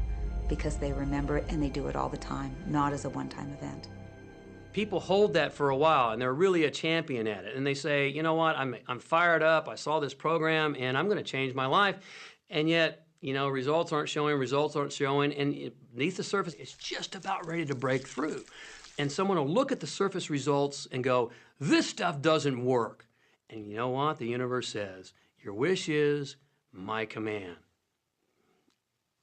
because they remember it and they do it all the time, not as a one-time event. People hold that for a while, and they're really a champion at it. And they say, you know what, I'm fired up, I saw this program, and I'm going to change my life. And yet, you know, results aren't showing, and beneath the surface, it's just about ready to break through. And someone will look at the surface results and go, this stuff doesn't work. And you know what? The universe says, your wish is my command.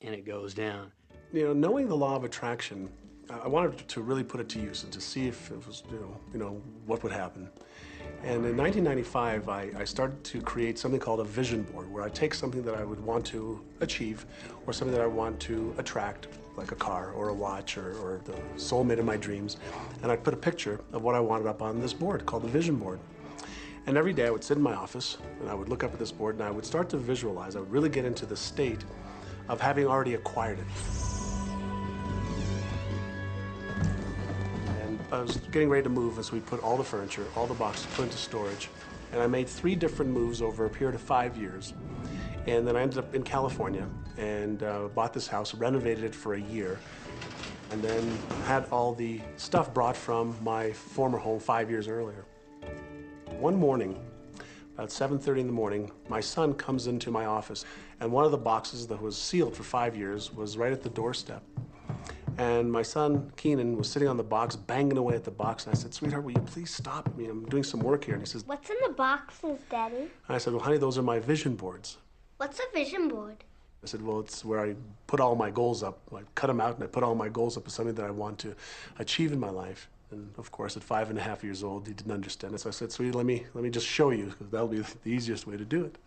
And it goes down. You know, knowing the law of attraction, I wanted to really put it to use and to see if it was, you know, what would happen. And in 1995, I started to create something called a vision board, where I take something that I would want to achieve or something that I want to attract, like a car or a watch or the soulmate of my dreams, and I'd put a picture of what I wanted up on this board called the vision board. And every day I would sit in my office and I would look up at this board and I would start to visualize. I would really get into the state of having already acquired it. I was getting ready to move as we put all the furniture, all the boxes put into storage. And I made 3 different moves over a period of 5 years. And then I ended up in California and bought this house, renovated it for a year, and then had all the stuff brought from my former home 5 years earlier. One morning, about 7:30 in the morning, my son comes into my office, and one of the boxes that was sealed for 5 years was right at the doorstep. And my son, Keenan, was sitting on the box, banging away at the box. And I said, sweetheart, will you please stop? I mean, I'm doing some work here. And he says, what's in the boxes, Daddy? And I said, well, honey, those are my vision boards. What's a vision board? I said, well, it's where I put all my goals up. I cut them out and I put all my goals up as something that I want to achieve in my life. And of course, at 5.5 years old, he didn't understand it. So I said, sweetie, let me just show you, because that'll be the easiest way to do it.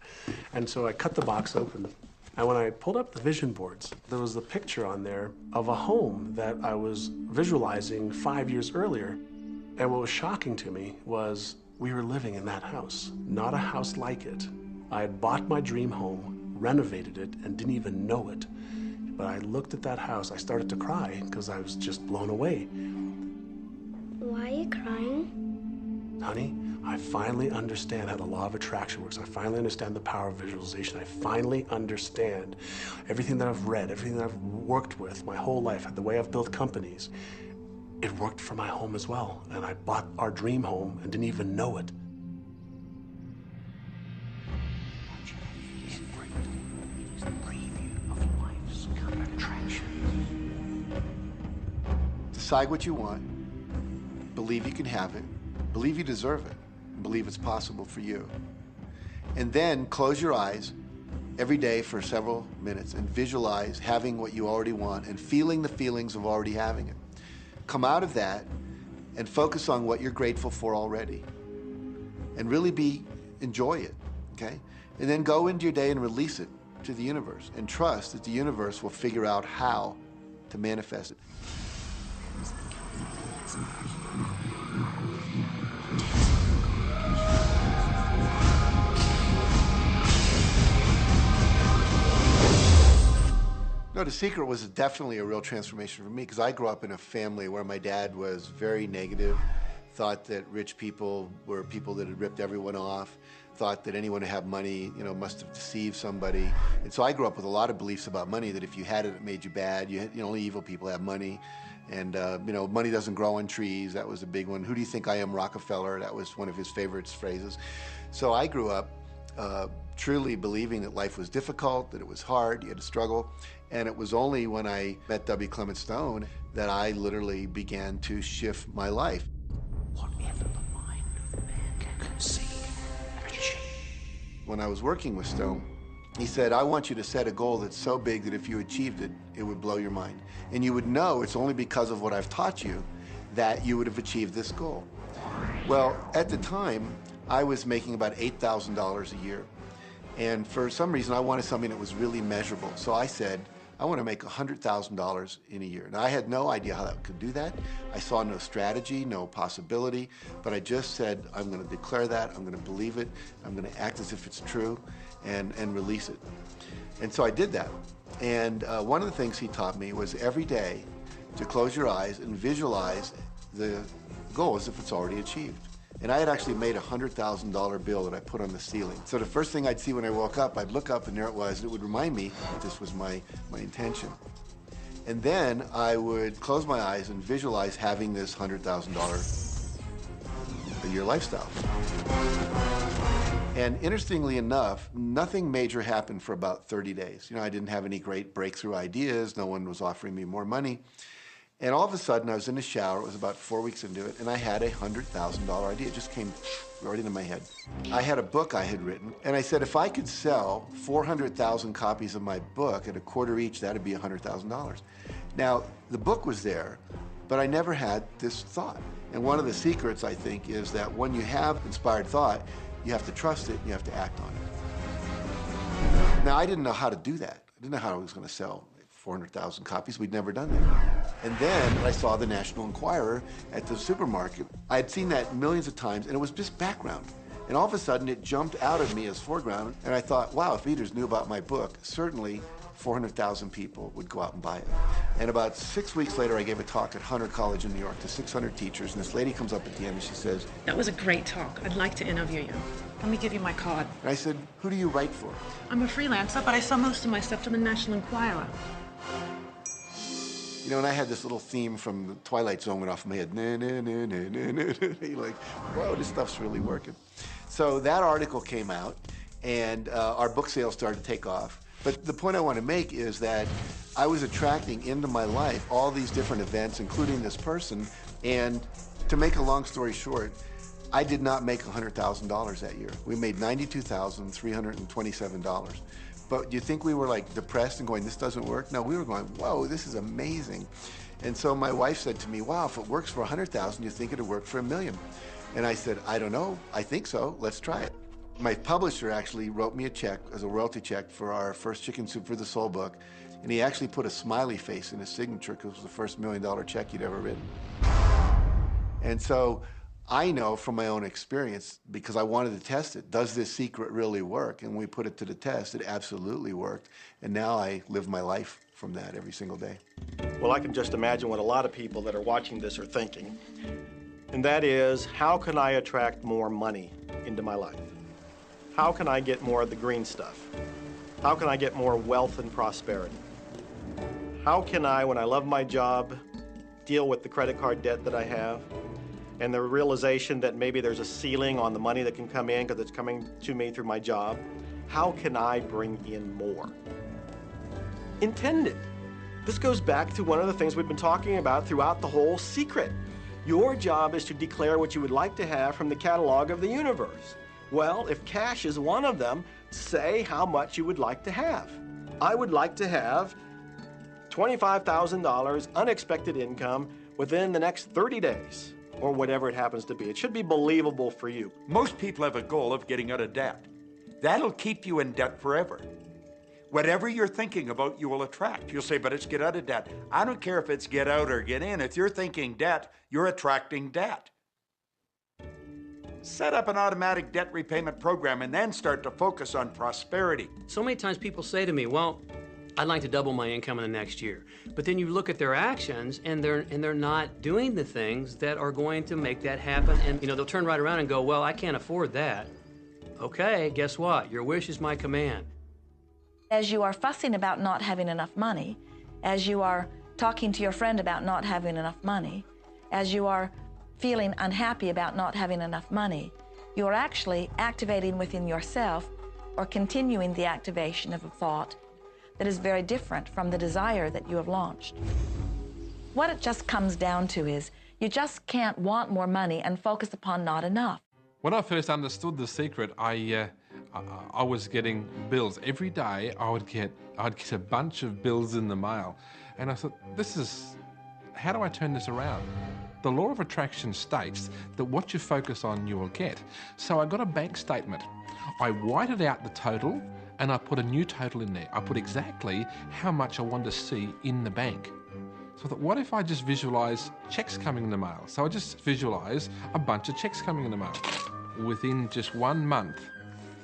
And so I cut the box open. And when I pulled up the vision boards, there was a picture on there of a home that I was visualizing 5 years earlier. And what was shocking to me was we were living in that house, not a house like it. I had bought my dream home, renovated it, and didn't even know it. But I looked at that house, I started to cry because I was just blown away. Why are you crying? Honey, I finally understand how the law of attraction works. I finally understand the power of visualization. I finally understand everything that I've read, everything that I've worked with my whole life, the way I've built companies. It worked for my home as well. And I bought our dream home and didn't even know it. Decide what you want. Believe you can have it. Believe you deserve it. Believe it's possible for you. And then close your eyes every day for several minutes and visualize having what you already want and feeling the feelings of already having it. Come out of that and focus on what you're grateful for already. And really enjoy it, okay? And then go into your day and release it to the universe and trust that the universe will figure out how to manifest it. No, The Secret was definitely a real transformation for me because I grew up in a family where my dad was very negative, thought that rich people were people that had ripped everyone off, thought that anyone who had money, must have deceived somebody. And so I grew up with a lot of beliefs about money, that if you had it, it made you bad. Only evil people have money. And, money doesn't grow on trees. That was a big one. Who do you think I am, Rockefeller? That was one of his favorite phrases. So I grew up truly believing that life was difficult, that it was hard, you had to struggle. And it was only when I met W. Clement Stone that I literally began to shift my life. Whatever the mind of man can conceive and achieve. When I was working with Stone, he said, I want you to set a goal that's so big that if you achieved it, it would blow your mind. And you would know it's only because of what I've taught you that you would have achieved this goal. Well, at the time, I was making about $8,000 a year. And for some reason, I wanted something that was really measurable. So I said, I want to make $100,000 in a year. Now, I had no idea how I could do that. I saw no strategy, no possibility, but I just said, I'm going to declare that, I'm going to believe it, I'm going to act as if it's true, and release it. And so I did that. And one of the things he taught me was every day to close your eyes and visualize the goal as if it's already achieved. And I had actually made a $100,000 bill that I put on the ceiling. So the first thing I'd see when I woke up, I'd look up and there it was, and it would remind me that this was my intention. And then I would close my eyes and visualize having this $100,000 a year lifestyle. And interestingly enough, nothing major happened for about 30 days. I didn't have any great breakthrough ideas. No one was offering me more money. And all of a sudden, I was in the shower. It was about 4 weeks into it, and I had a $100,000 idea. It just came right into my head. I had a book I had written, and I said, if I could sell 400,000 copies of my book at a quarter each, that'd be $100,000. Now, the book was there, but I never had this thought. And one of the secrets, I think, is that when you have inspired thought, you have to trust it, and you have to act on it. Now, I didn't know how to do that. I didn't know how I was going to sell 400,000 copies. We'd never done that. And then I saw the National Enquirer at the supermarket. I had seen that millions of times, and it was just background. And all of a sudden, it jumped out of me as foreground, and I thought, wow, if readers knew about my book, certainly 400,000 people would go out and buy it. And about 6 weeks later, I gave a talk at Hunter College in New York to 600 teachers, and this lady comes up at the end and she says, that was a great talk. I'd like to interview you. Let me give you my card. And I said, who do you write for? I'm a freelancer, but I sell most of my stuff to the National Enquirer. And I had this little theme from the Twilight Zone went off in my head. Na, na, na, na, na, na, na. You're like, whoa, this stuff's really working. So that article came out, and our book sales started to take off. But the point I want to make is that I was attracting into my life all these different events, including this person. And to make a long story short, I did not make $100,000 that year. We made $92,327. But do you think we were like depressed and going, this doesn't work? No, we were going, whoa, this is amazing. And so my wife said to me, wow, if it works for 100,000, you think it'd work for $1 million? And I said, I don't know, I think so, let's try it. My publisher actually wrote me a check as a royalty check for our first Chicken Soup for the Soul book. And he actually put a smiley face in his signature because it was the first $1 million check he'd ever written. And so I know from my own experience, because I wanted to test it, does this secret really work? And when we put it to the test, it absolutely worked. And now I live my life from that every single day. Well, I can just imagine what a lot of people that are watching this are thinking. And that is, how can I attract more money into my life? How can I get more of the green stuff? How can I get more wealth and prosperity? How can I, when I love my job, deal with the credit card debt that I have? And the realization that maybe there's a ceiling on the money that can come in because it's coming to me through my job. How can I bring in more? Intended. This goes back to one of the things we've been talking about throughout the whole secret. Your job is to declare what you would like to have from the catalog of the universe. Well, if cash is one of them, say how much you would like to have. I would like to have $25,000 unexpected income within the next 30 days. or whatever it happens to be. It should be believable for you. Most people have a goal of getting out of debt. That'll keep you in debt forever. Whatever you're thinking about, you will attract. You'll say, but it's get out of debt. I don't care if it's get out or get in. If you're thinking debt, you're attracting debt. Set up an automatic debt repayment program and then start to focus on prosperity. So many times people say to me, well, I'd like to double my income in the next year. But then you look at their actions and they're not doing the things that are going to make that happen. And you know, they'll turn right around and go, well, I can't afford that. Okay, guess what? Your wish is my command. As you are fussing about not having enough money, as you are talking to your friend about not having enough money, as you are feeling unhappy about not having enough money, you are actually activating within yourself or continuing the activation of a thought that is very different from the desire that you have launched. What it just comes down to is you just can't want more money and focus upon not enough. When I first understood The Secret, I was getting bills. Every day I'd get a bunch of bills in the mail. And I thought, how do I turn this around? The law of attraction states that what you focus on, you will get. So I got a bank statement. I whited out the total and I put a new total in there. I put exactly how much I wanted to see in the bank. So I thought, what if I just visualize checks coming in the mail? So I just visualize a bunch of checks coming in the mail. Within just 1 month,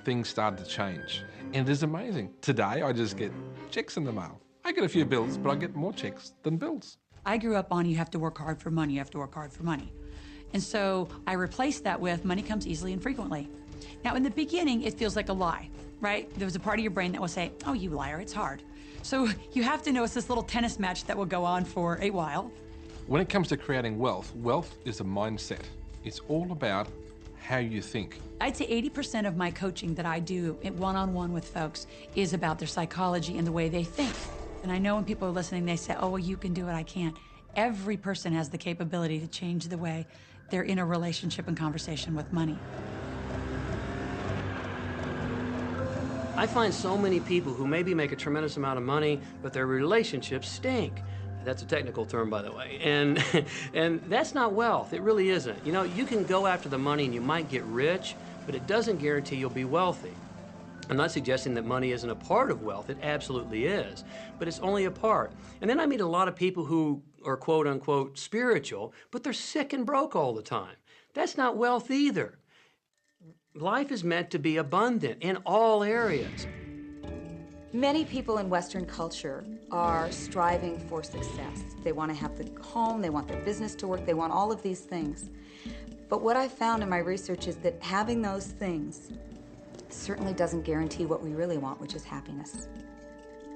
things started to change. And it is amazing. Today, I just get checks in the mail. I get a few bills, but I get more checks than bills. I grew up on you have to work hard for money, you have to work hard for money. And so I replaced that with money comes easily and frequently. Now, in the beginning, it feels like a lie, right? There was a part of your brain that will say, oh, you liar, it's hard. So you have to know it's this little tennis match that will go on for a while. When it comes to creating wealth, wealth is a mindset. It's all about how you think. I'd say 80% of my coaching that I do one-on-one with folks is about their psychology and the way they think. And I know when people are listening, they say, oh, well, you can do it, I can't. Every person has the capability to change the way they're in a relationship and conversation with money. I find so many people who maybe make a tremendous amount of money, but their relationships stink. That's a technical term, by the way. And that's not wealth. It really isn't. You know, you can go after the money and you might get rich, but it doesn't guarantee you'll be wealthy. I'm not suggesting that money isn't a part of wealth. It absolutely is, but it's only a part. And then I meet a lot of people who are quote unquote spiritual, but they're sick and broke all the time. That's not wealth either. Life is meant to be abundant in all areas. Many people in Western culture are striving for success. They want to have the home, they want their business to work, they want all of these things. But what I found in my research is that having those things certainly doesn't guarantee what we really want, which is happiness.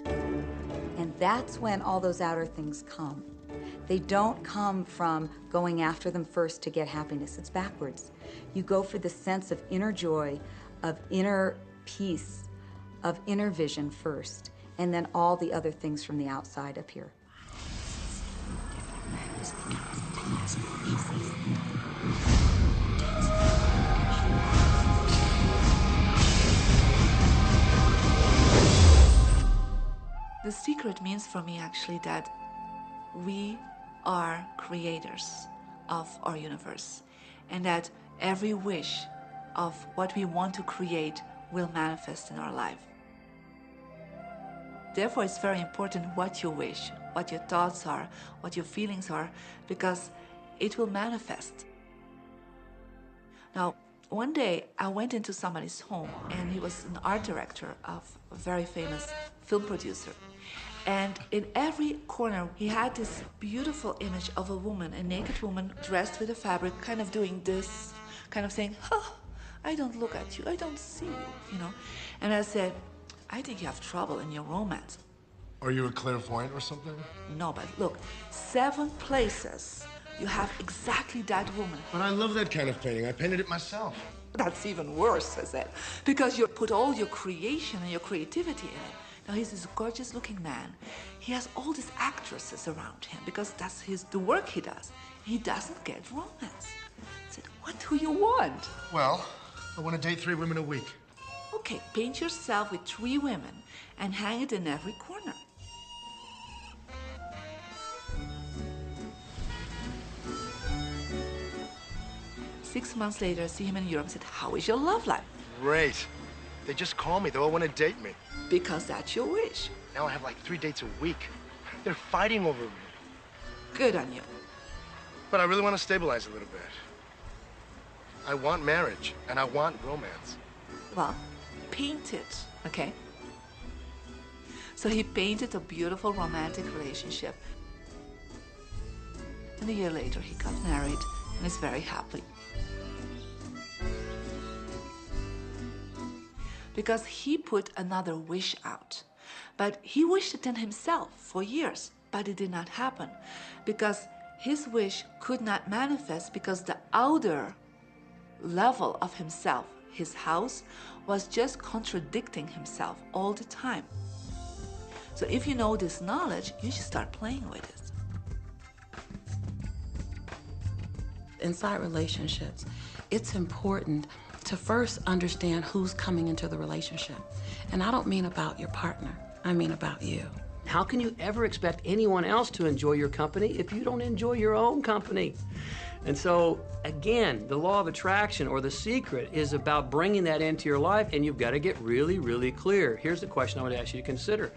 And that's when all those outer things come. They don't come from going after them first to get happiness. It's backwards. You go for the sense of inner joy, of inner peace, of inner vision first, and then all the other things from the outside appear. The secret means for me actually that we are creators of our universe, and that every wish of what we want to create will manifest in our life. Therefore, it's very important what you wish, what your thoughts are, what your feelings are, because it will manifest. Now, one day I went into somebody's home, and he was an art director of a very famous film producer. And in every corner, he had this beautiful image of a woman, a naked woman dressed with a fabric, kind of doing this, kind of saying, oh, I don't look at you, I don't see you, you know. And I said, I think you have trouble in your romance. Are you a clairvoyant or something? No, but look, 7 places you have exactly that woman. But I love that kind of painting. I painted it myself. That's even worse, I said, because you put all your creation and your creativity in it. Now, he's this gorgeous-looking man. He has all these actresses around him because that's the work he does. He doesn't get romance. I said, what do you want? Well, I want to date 3 women a week. Okay, paint yourself with 3 women and hang it in every corner. 6 months later, I see him in Europe and said, how is your love life? Great. They just call me. They all want to date me. Because that's your wish. Now I have like 3 dates a week. They're fighting over me. Good on you. But I really want to stabilize a little bit. I want marriage, and I want romance. Well, paint it, okay? So he painted a beautiful romantic relationship. And a year later, he got married and is very happy. Because he put another wish out. But he wished it in himself for years, but it did not happen. Because his wish could not manifest because the outer level of himself, his house, was just contradicting himself all the time. So if you know this knowledge, you should start playing with it. Inside relationships, it's important to first understand who's coming into the relationship. And I don't mean about your partner, I mean about you. How can you ever expect anyone else to enjoy your company if you don't enjoy your own company? And so, again, the law of attraction, or the secret, is about bringing that into your life, and you've got to get really, really clear. Here's the question I would ask you to consider.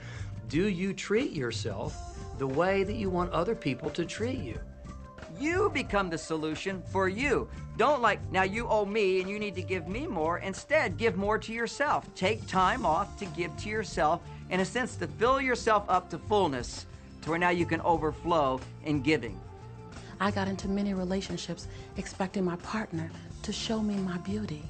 Do you treat yourself the way that you want other people to treat you? You become the solution for you. Don't like, now you owe me and you need to give me more. Instead, give more to yourself. Take time off to give to yourself, in a sense, to fill yourself up to fullness, to where now you can overflow in giving. I got into many relationships expecting my partner to show me my beauty.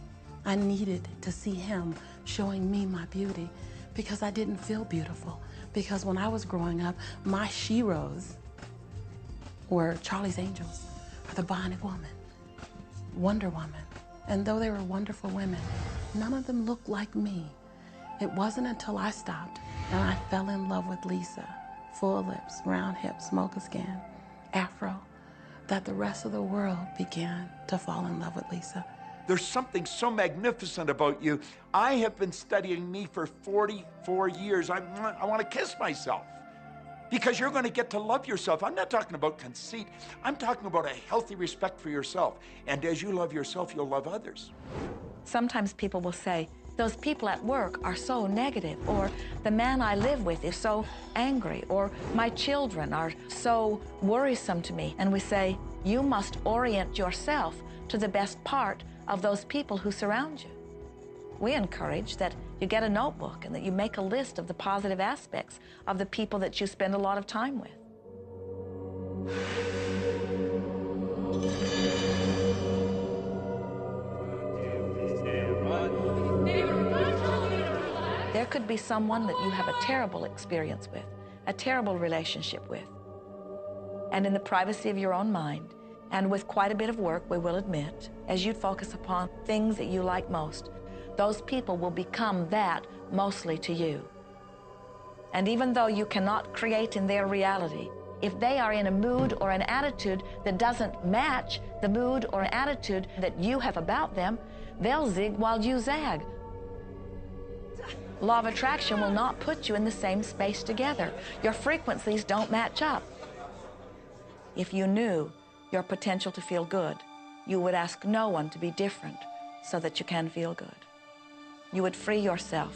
I needed to see him showing me my beauty because I didn't feel beautiful. Because when I was growing up, my sheroes were Charlie's Angels, or the Bionic Woman, Wonder Woman. And though they were wonderful women, none of them looked like me. It wasn't until I stopped and I fell in love with Lisa, full lips, round hips, mocha skin, afro, that the rest of the world began to fall in love with Lisa. There's something so magnificent about you. I have been studying me for 44 years. I want to kiss myself because you're going to get to love yourself. I'm not talking about conceit. I'm talking about a healthy respect for yourself. And as you love yourself, you'll love others. Sometimes people will say, those people at work are so negative, or the man I live with is so angry, or my children are so worrisome to me. And we say, you must orient yourself to the best part of those people who surround you. We encourage that you get a notebook and that you make a list of the positive aspects of the people that you spend a lot of time with. There could be someone that you have a terrible experience with, a terrible relationship with. And in the privacy of your own mind, and with quite a bit of work, we will admit, as you focus upon things that you like most, those people will become that mostly to you. And even though you cannot create in their reality, if they are in a mood or an attitude that doesn't match the mood or attitude that you have about them, they'll zig while you zag. Law of attraction will not put you in the same space together. Your frequencies don't match up. If you knew your potential to feel good, you would ask no one to be different so that you can feel good. You would free yourself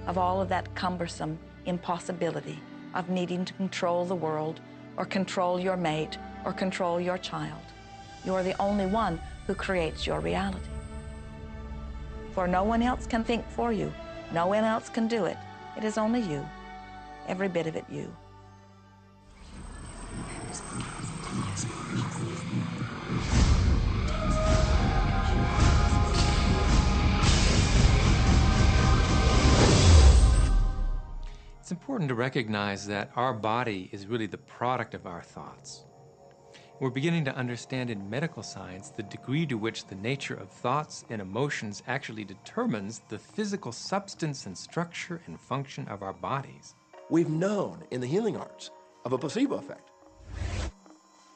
of all of that cumbersome impossibility of needing to control the world or control your mate or control your child. You are the only one who creates your reality. For no one else can think for you. No one else can do it. It is only you. Every bit of it you. It's important to recognize that our body is really the product of our thoughts. We're beginning to understand in medical science the degree to which the nature of thoughts and emotions actually determines the physical substance and structure and function of our bodies. We've known in the healing arts of a placebo effect.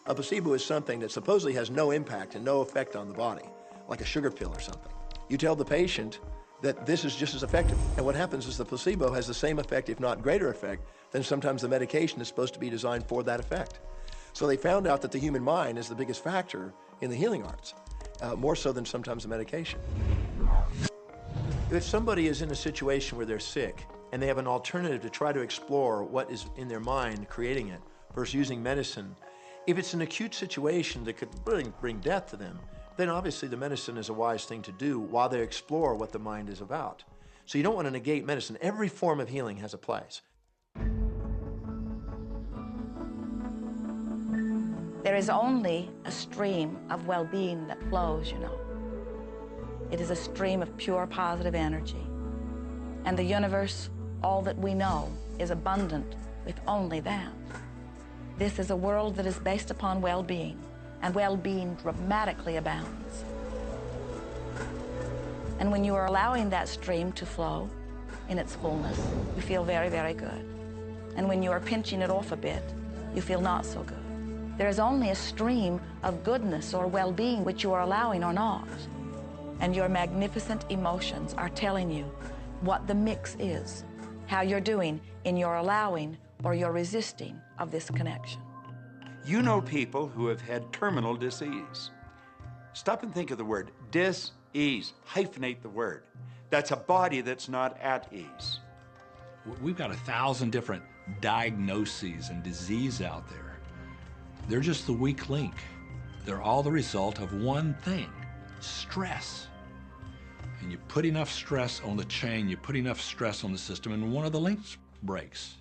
A placebo is something that supposedly has no impact and no effect on the body, like a sugar pill or something. You tell the patient that this is just as effective, and what happens is the placebo has the same effect, if not greater effect, than sometimes the medication is supposed to be designed for that effect. So they found out that the human mind is the biggest factor in the healing arts. more so than sometimes the medication. If somebody is in a situation where they're sick and they have an alternative to try to explore what is in their mind creating it versus using medicine, if it's an acute situation that could really bring death to them, then obviously the medicine is a wise thing to do while they explore what the mind is about. So you don't want to negate medicine. Every form of healing has a place. There is only a stream of well-being that flows, you know. It is a stream of pure positive energy. And the universe, all that we know, is abundant with only that. This is a world that is based upon well-being, and well-being dramatically abounds. And when you are allowing that stream to flow in its fullness, you feel very, very good. And when you are pinching it off a bit, you feel not so good. There is only a stream of goodness or well-being which you are allowing or not. And your magnificent emotions are telling you what the mix is, how you're doing in your allowing or your resisting of this connection. You know people who have had terminal disease. Stop and think of the word dis-ease. Hyphenate the word. That's a body that's not at ease. We've got 1,000 different diagnoses and disease out there. They're just the weak link. They're all the result of one thing: stress. And you put enough stress on the chain, you put enough stress on the system, and one of the links breaks.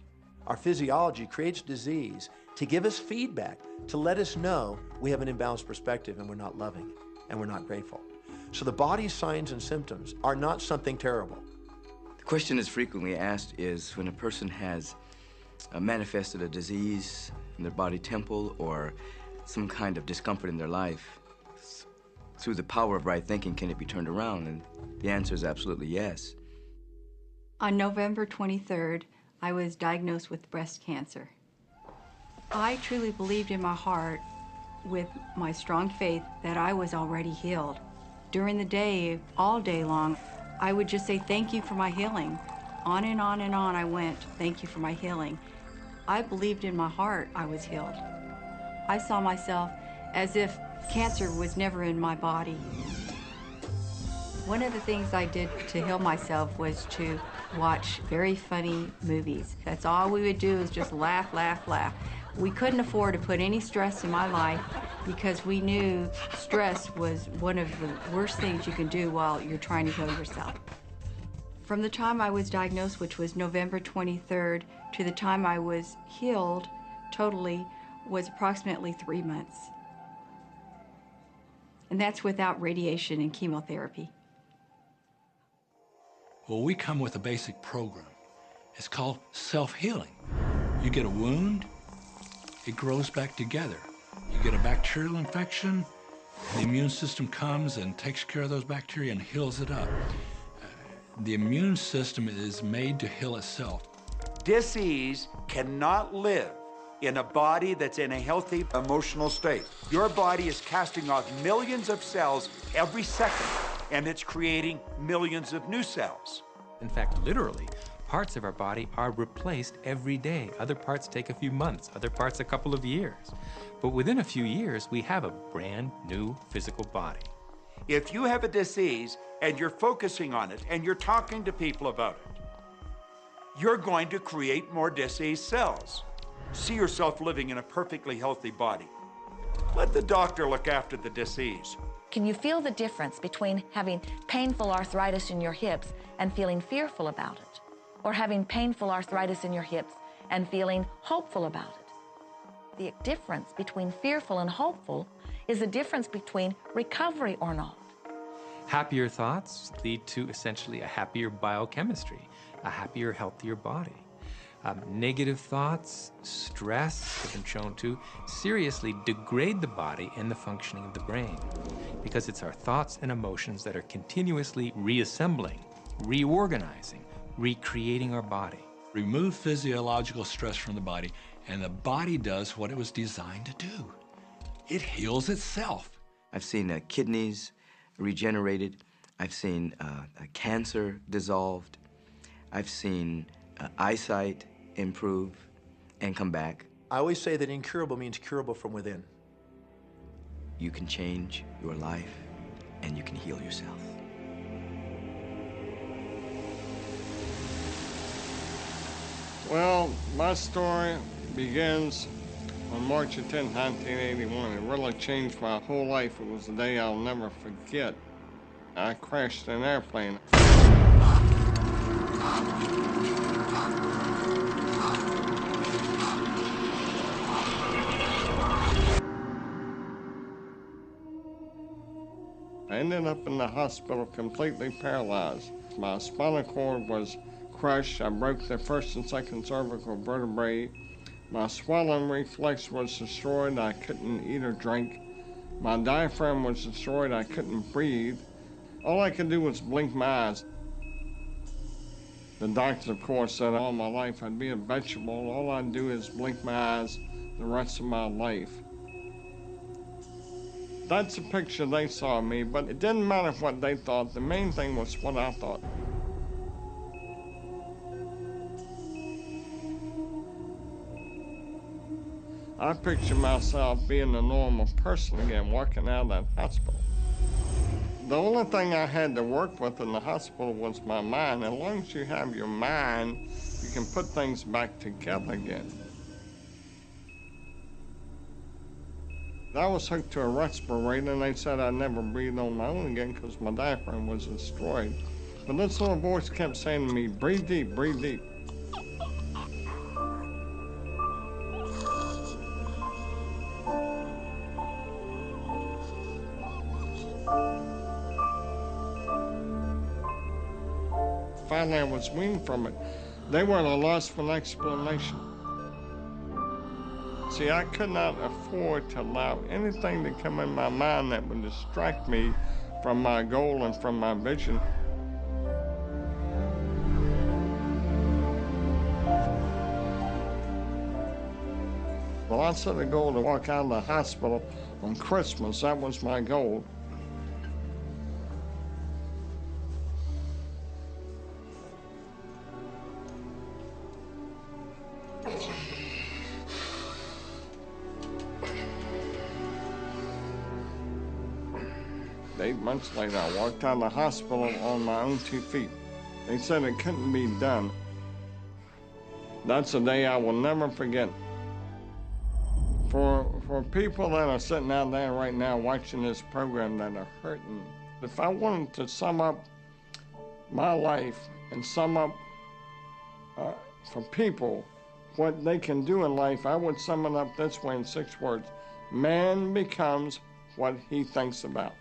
Our physiology creates disease to give us feedback, to let us know we have an imbalanced perspective and we're not loving and we're not grateful. So the body's signs and symptoms are not something terrible. The question that's frequently asked is when a person has manifested a disease in their body temple or some kind of discomfort in their life, through the power of right thinking, can it be turned around? And the answer is absolutely yes. On November 23rd, I was diagnosed with breast cancer. I truly believed in my heart, with my strong faith, that I was already healed. During the day, all day long, I would just say, thank you for my healing. On and on and on I went, thank you for my healing. I believed in my heart I was healed. I saw myself as if cancer was never in my body. One of the things I did to heal myself was to watch very funny movies. That's all we would do, is just laugh, laugh, laugh. We couldn't afford to put any stress in my life because we knew stress was one of the worst things you can do while you're trying to heal yourself. From the time I was diagnosed, which was November 23rd, to the time I was healed totally was approximately 3 months. And that's without radiation and chemotherapy. Well, we come with a basic program. It's called self-healing. You get a wound, it grows back together. You get a bacterial infection, the immune system comes and takes care of those bacteria and heals it up. The immune system is made to heal itself. Dis-ease cannot live in a body that's in a healthy emotional state. Your body is casting off millions of cells every second, and it's creating millions of new cells. In fact, literally, parts of our body are replaced every day. Other parts take a few months, other parts a couple of years. But within a few years, we have a brand new physical body. If you have a disease and you're focusing on it and you're talking to people about it, you're going to create more diseased cells. See yourself living in a perfectly healthy body. Let the doctor look after the disease. Can you feel the difference between having painful arthritis in your hips and feeling fearful about it, or having painful arthritis in your hips and feeling hopeful about it? The difference between fearful and hopeful is the difference between recovery or not. Happier thoughts lead to essentially a happier biochemistry, a happier, healthier body. Negative thoughts, stress, have been shown to seriously degrade the body and the functioning of the brain, because it's our thoughts and emotions that are continuously reassembling, reorganizing, recreating our body. Remove physiological stress from the body, and the body does what it was designed to do. It heals itself. I've seen kidneys regenerated. I've seen cancer dissolved. I've seen eyesight improve and come back. I always say that incurable means curable from within. You can change your life and you can heal yourself. Well, my story begins on March 10, 1981. It really changed my whole life. It was a day I'll never forget. I crashed an airplane. I ended up in the hospital completely paralyzed. My spinal cord was crushed. I broke the first and second cervical vertebrae. My swallowing reflex was destroyed. I couldn't eat or drink. My diaphragm was destroyed. I couldn't breathe. All I could do was blink my eyes. The doctors, of course, said all my life I'd be a vegetable. All I'd do is blink my eyes the rest of my life. That's the picture they saw of me, but it didn't matter what they thought. The main thing was what I thought. I picture myself being a normal person again, walking out of that hospital. The only thing I had to work with in the hospital was my mind. As long as you have your mind, you can put things back together again. I was hooked to a respirator, and they said I'd never breathe on my own again because my diaphragm was destroyed. But this little voice kept saying to me, breathe deep, breathe deep. Finally, I was weaned from it. They were at a loss for an explanation. See, I could not afford to allow anything to come in my mind that would distract me from my goal and from my vision. Well, I set a goal to walk out of the hospital on Christmas. That was my goal. Eight months later, I walked out of the hospital on my own 2 feet. They said it couldn't be done. That's a day I will never forget. For people that are sitting out there right now watching this program that are hurting, if I wanted to sum up my life and sum up for people what they can do in life, I would sum it up this way in 6 words. Man becomes what he thinks about.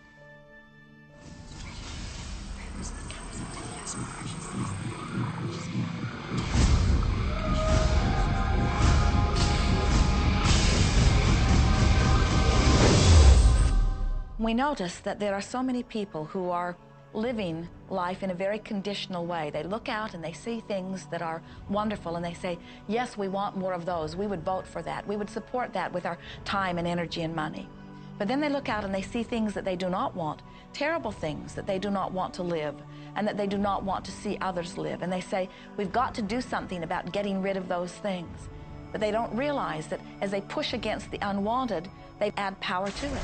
We notice that there are so many people who are living life in a very conditional way. They look out and they see things that are wonderful and they say, yes, we want more of those. We would vote for that. We would support that with our time and energy and money. But then they look out and they see things that they do not want, terrible things that they do not want to live and that they do not want to see others live. And they say, we've got to do something about getting rid of those things. But they don't realize that as they push against the unwanted, they add power to it.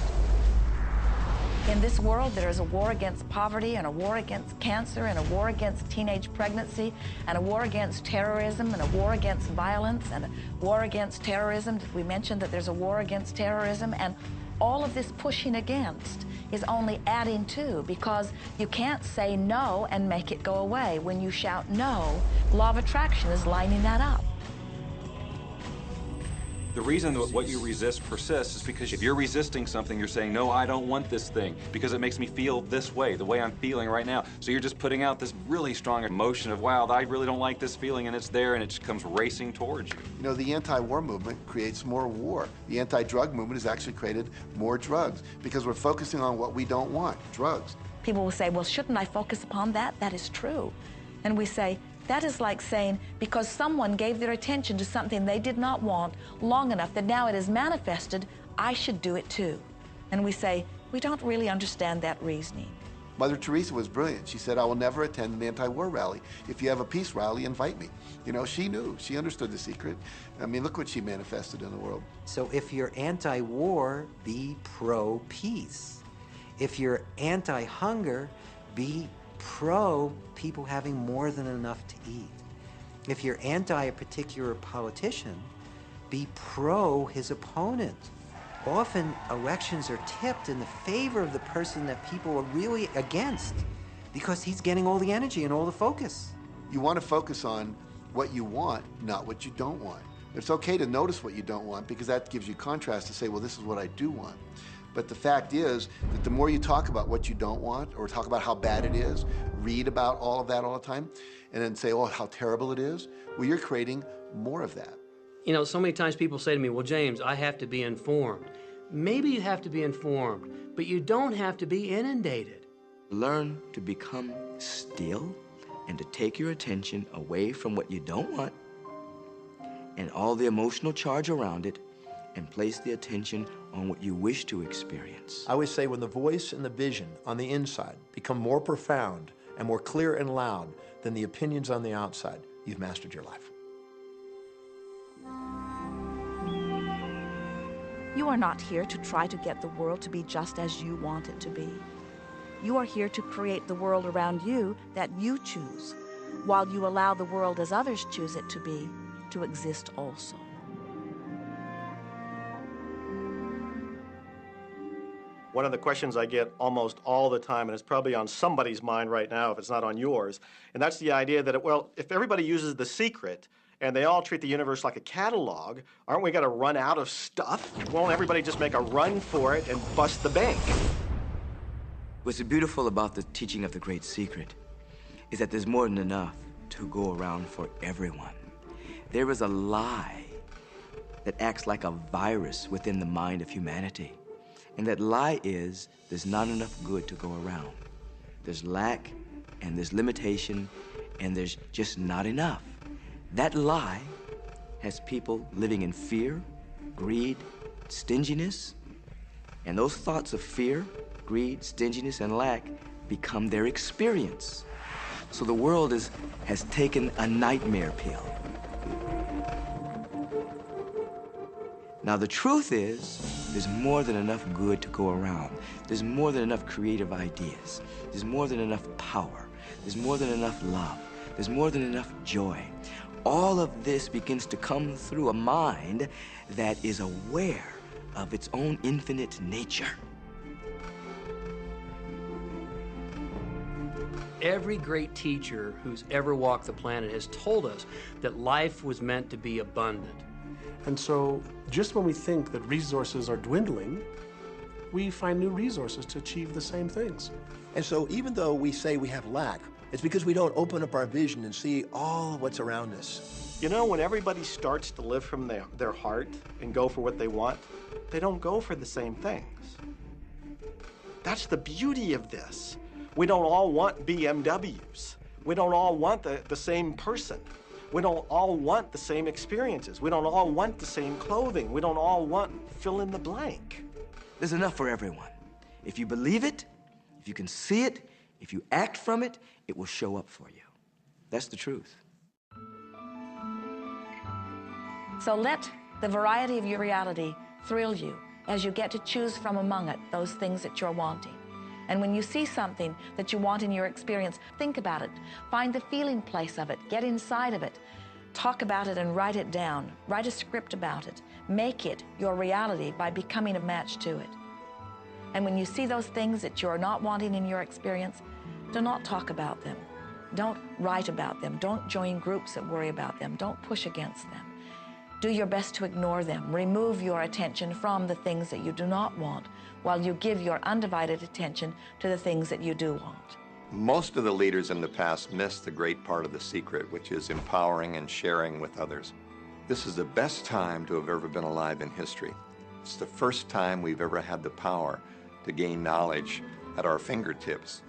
In this world, there is a war against poverty and a war against cancer and a war against teenage pregnancy and a war against terrorism and a war against violence and a war against terrorism. We mentioned that there's a war against terrorism, and all of this pushing against is only adding to, because you can't say no and make it go away. When you shout no, law of attraction is lining that up. The reason that what you resist persists is because if you're resisting something, you're saying, no, I don't want this thing because it makes me feel this way, the way I'm feeling right now. So you're just putting out this really strong emotion of, wow, I really don't like this feeling, and it's there, and it just comes racing towards you. You know, the anti-war movement creates more war. The anti-drug movement has actually created more drugs because we're focusing on what we don't want, drugs. People will say, well, shouldn't I focus upon that? That is true. And we say, that is like saying, because someone gave their attention to something they did not want long enough that now it is manifested, I should do it too. And we say, we don't really understand that reasoning. Mother Teresa was brilliant. She said, I will never attend an anti-war rally. If you have a peace rally, invite me. You know, she knew. She understood the secret. I mean, look what she manifested in the world. So if you're anti-war, be pro-peace. If you're anti-hunger, be pro people having more than enough to eat. If you're anti a particular politician, be pro his opponent. Often elections are tipped in the favor of the person that people are really against because he's getting all the energy and all the focus. You want to focus on what you want, not what you don't want. It's okay to notice what you don't want because that gives you contrast to say, well, this is what I do want. But the fact is that the more you talk about what you don't want or talk about how bad it is, read about all of that all the time, and then say, oh, how terrible it is, well, you're creating more of that. You know, so many times people say to me, well, James, I have to be informed. Maybe you have to be informed, but you don't have to be inundated. Learn to become still and to take your attention away from what you don't want and all the emotional charge around it and place the attention on what you wish to experience. I always say when the voice and the vision on the inside become more profound and more clear and loud than the opinions on the outside, you've mastered your life. You are not here to try to get the world to be just as you want it to be. You are here to create the world around you that you choose, while you allow the world as others choose it to be, to exist also. One of the questions I get almost all the time, and it's probably on somebody's mind right now if it's not on yours, and that's the idea that, well, if everybody uses The Secret and they all treat the universe like a catalog, aren't we going to run out of stuff? Won't everybody just make a run for it and bust the bank? What's beautiful about the teaching of the Great Secret is that there's more than enough to go around for everyone. There is a lie that acts like a virus within the mind of humanity. And that lie is there's not enough good to go around. There's lack, and there's limitation, and there's just not enough. That lie has people living in fear, greed, stinginess, and those thoughts of fear, greed, stinginess, and lack become their experience. So the world has taken a nightmare pill. Now, the truth is, there's more than enough good to go around. There's more than enough creative ideas. There's more than enough power. There's more than enough love. There's more than enough joy. All of this begins to come through a mind that is aware of its own infinite nature. Every great teacher who's ever walked the planet has told us that life was meant to be abundant. And so, just when we think that resources are dwindling, we find new resources to achieve the same things. And so even though we say we have lack, it's because we don't open up our vision and see all of what's around us. You know, when everybody starts to live from their heart and go for what they want, they don't go for the same things. That's the beauty of this. We don't all want BMWs. We don't all want the same person. We don't all want the same experiences. We don't all want the same clothing. We don't all want fill in the blank. There's enough for everyone. If you believe it, if you can see it, if you act from it, it will show up for you. That's the truth. So let the variety of your reality thrill you as you get to choose from among it those things that you're wanting. And when you see something that you want in your experience, think about it. Find the feeling place of it. Get inside of it. Talk about it and write it down. Write a script about it. Make it your reality by becoming a match to it. And when you see those things that you're not wanting in your experience, do not talk about them. Don't write about them. Don't join groups that worry about them. Don't push against them. Do your best to ignore them. Remove your attention from the things that you do not want while you give your undivided attention to the things that you do want. Most of the leaders in the past missed the great part of the secret, which is empowering and sharing with others. This is the best time to have ever been alive in history. It's the first time we've ever had the power to gain knowledge at our fingertips.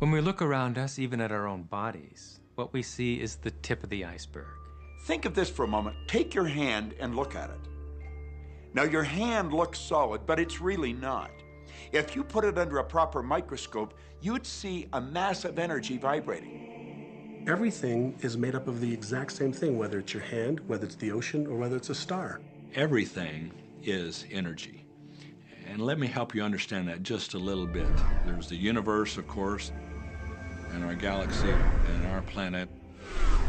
When we look around us, even at our own bodies, what we see is the tip of the iceberg. Think of this for a moment. Take your hand and look at it. Now, your hand looks solid, but it's really not. If you put it under a proper microscope, you'd see a massive energy vibrating. Everything is made up of the exact same thing, whether it's your hand, whether it's the ocean, or whether it's a star. Everything is energy. And let me help you understand that just a little bit. There's the universe, of course, and our galaxy, and our planet,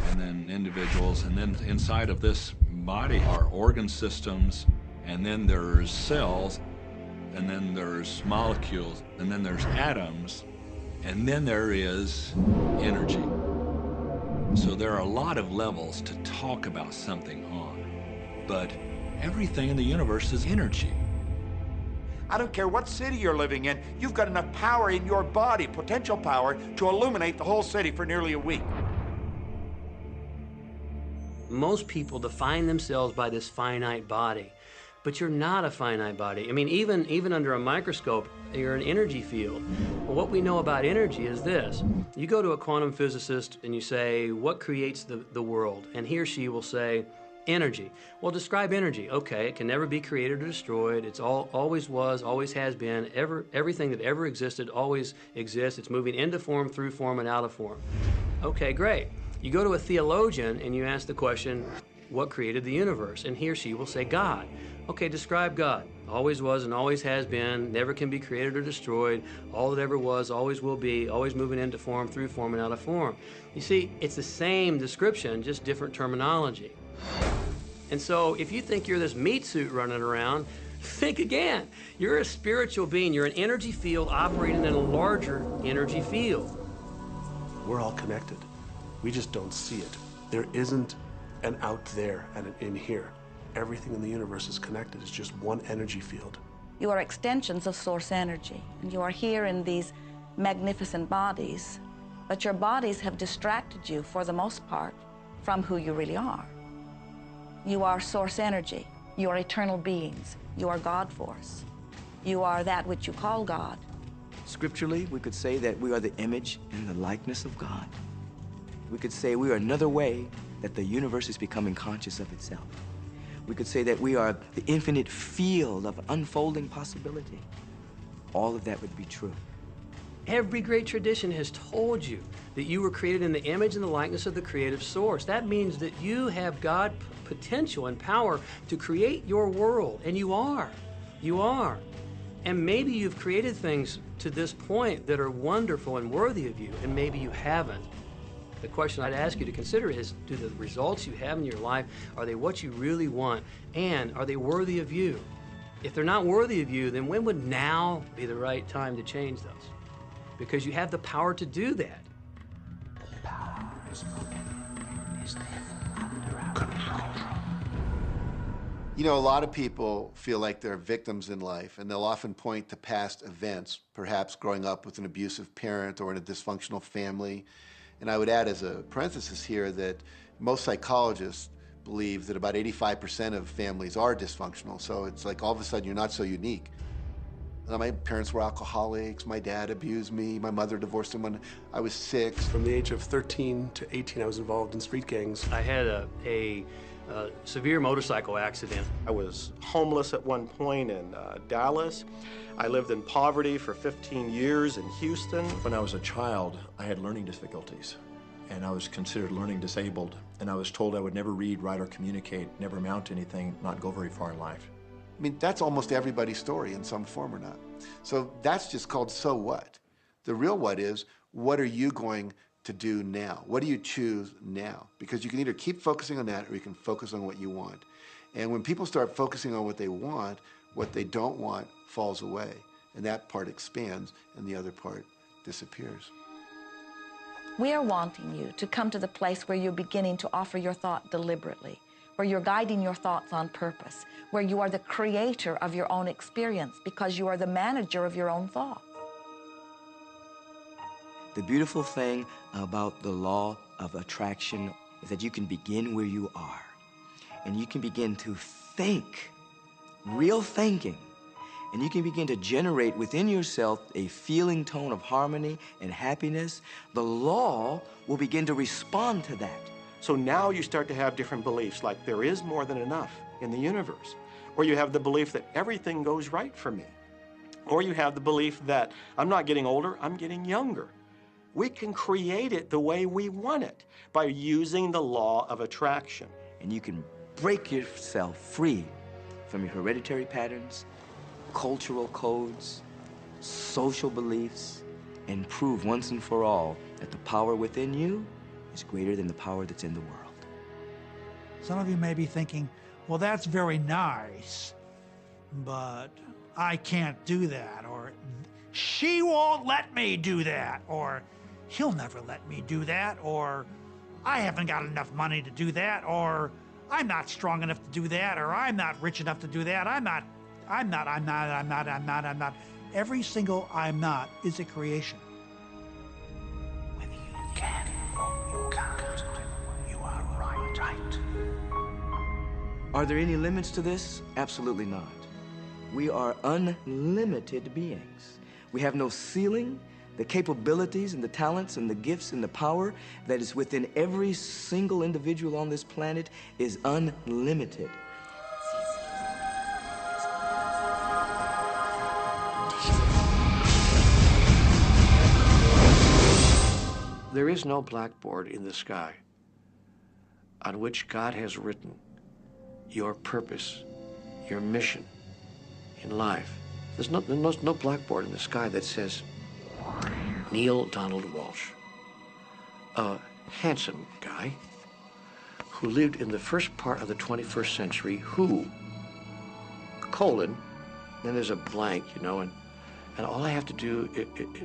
and then individuals, and then inside of this body are organ systems, and then there's cells, and then there's molecules, and then there's atoms, and then there is energy. So there are a lot of levels to talk about something on, but everything in the universe is energy. I don't care what city you're living in, you've got enough power in your body, potential power, to illuminate the whole city for nearly a week. Most people define themselves by this finite body, but you're not a finite body. I mean, even under a microscope, you're an energy field. Well, what we know about energy is this. You go to a quantum physicist and you say, what creates the world? And he or she will say, energy. Well, describe energy. Okay, it can never be created or destroyed. It's always was, always has been. Everything that ever existed always exists. It's moving into form, through form, and out of form. Okay, great. You go to a theologian and you ask the question, what created the universe? And he or she will say, God. Okay, describe God. Always was and always has been, never can be created or destroyed, all that ever was, always will be, always moving into form, through form, and out of form. You see, it's the same description, just different terminology. And so if you think you're this meat suit running around, think again. You're a spiritual being. You're an energy field operating in a larger energy field. We're all connected. We just don't see it. There isn't an out there and an in here. Everything in the universe is connected. It's just one energy field. You are extensions of source energy, and you are here in these magnificent bodies, but your bodies have distracted you, for the most part, from who you really are. You are source energy. You are eternal beings. You are God force. You are that which you call God. Scripturally, we could say that we are the image and the likeness of God. We could say we are another way that the universe is becoming conscious of itself. We could say that we are the infinite field of unfolding possibility. All of that would be true. Every great tradition has told you that you were created in the image and the likeness of the creative source. That means that you have God potential and power to create your world, and you are. You are. And maybe you've created things to this point that are wonderful and worthy of you, and maybe you haven't. The question I'd ask you to consider is, do the results you have in your life, are they what you really want? And are they worthy of you? If they're not worthy of you, then when would now be the right time to change those? Because you have the power to do that. You know, a lot of people feel like they're victims in life, and they'll often point to past events, perhaps growing up with an abusive parent or in a dysfunctional family. And I would add as a parenthesis here that most psychologists believe that about 85% of families are dysfunctional. So it's like all of a sudden you're not so unique. My parents were alcoholics, my dad abused me, my mother divorced him when I was 6. From the age of 13 to 18, I was involved in street gangs. I had a severe motorcycle accident. I was homeless at one point in Dallas. I lived in poverty for 15 years in Houston. When I was a child, I had learning difficulties, and I was considered learning disabled, and I was told I would never read, write, or communicate, never amount to anything, not go very far in life. I mean, that's almost everybody's story in some form or not. So that's just called so what. The real what is, what are you going to do now? What do you choose now? Because you can either keep focusing on that or you can focus on what you want. And when people start focusing on what they want, what they don't want falls away. And that part expands and the other part disappears. We are wanting you to come to the place where you're beginning to offer your thought deliberately, where you're guiding your thoughts on purpose, where you are the creator of your own experience because you are the manager of your own thoughts. The beautiful thing about the law of attraction is that you can begin where you are, and you can begin to think, real thinking, and you can begin to generate within yourself a feeling tone of harmony and happiness. The law will begin to respond to that. So now you start to have different beliefs, like there is more than enough in the universe, or you have the belief that everything goes right for me. Or you have the belief that I'm not getting older, I'm getting younger. We can create it the way we want it by using the law of attraction. And you can break yourself free from your hereditary patterns, cultural codes, social beliefs, and prove once and for all that the power within you is greater than the power that's in the world. Some of you may be thinking, well, that's very nice, but I can't do that, or she won't let me do that, or he'll never let me do that, or I haven't got enough money to do that, or I'm not strong enough to do that, or I'm not rich enough to do that, I'm not. Every single I'm not is a creation. Whether you can or you can't, you are right. Are there any limits to this? Absolutely not. We are unlimited beings. We have no ceiling. The capabilities and the talents and the gifts and the power that is within every single individual on this planet is unlimited. There is no blackboard in the sky on which God has written your purpose, your mission in life. There's no blackboard in the sky that says, Neil Donald Walsh, a handsome guy who lived in the first part of the 21st century, who, colon, then there's a blank, you know, and all I have to do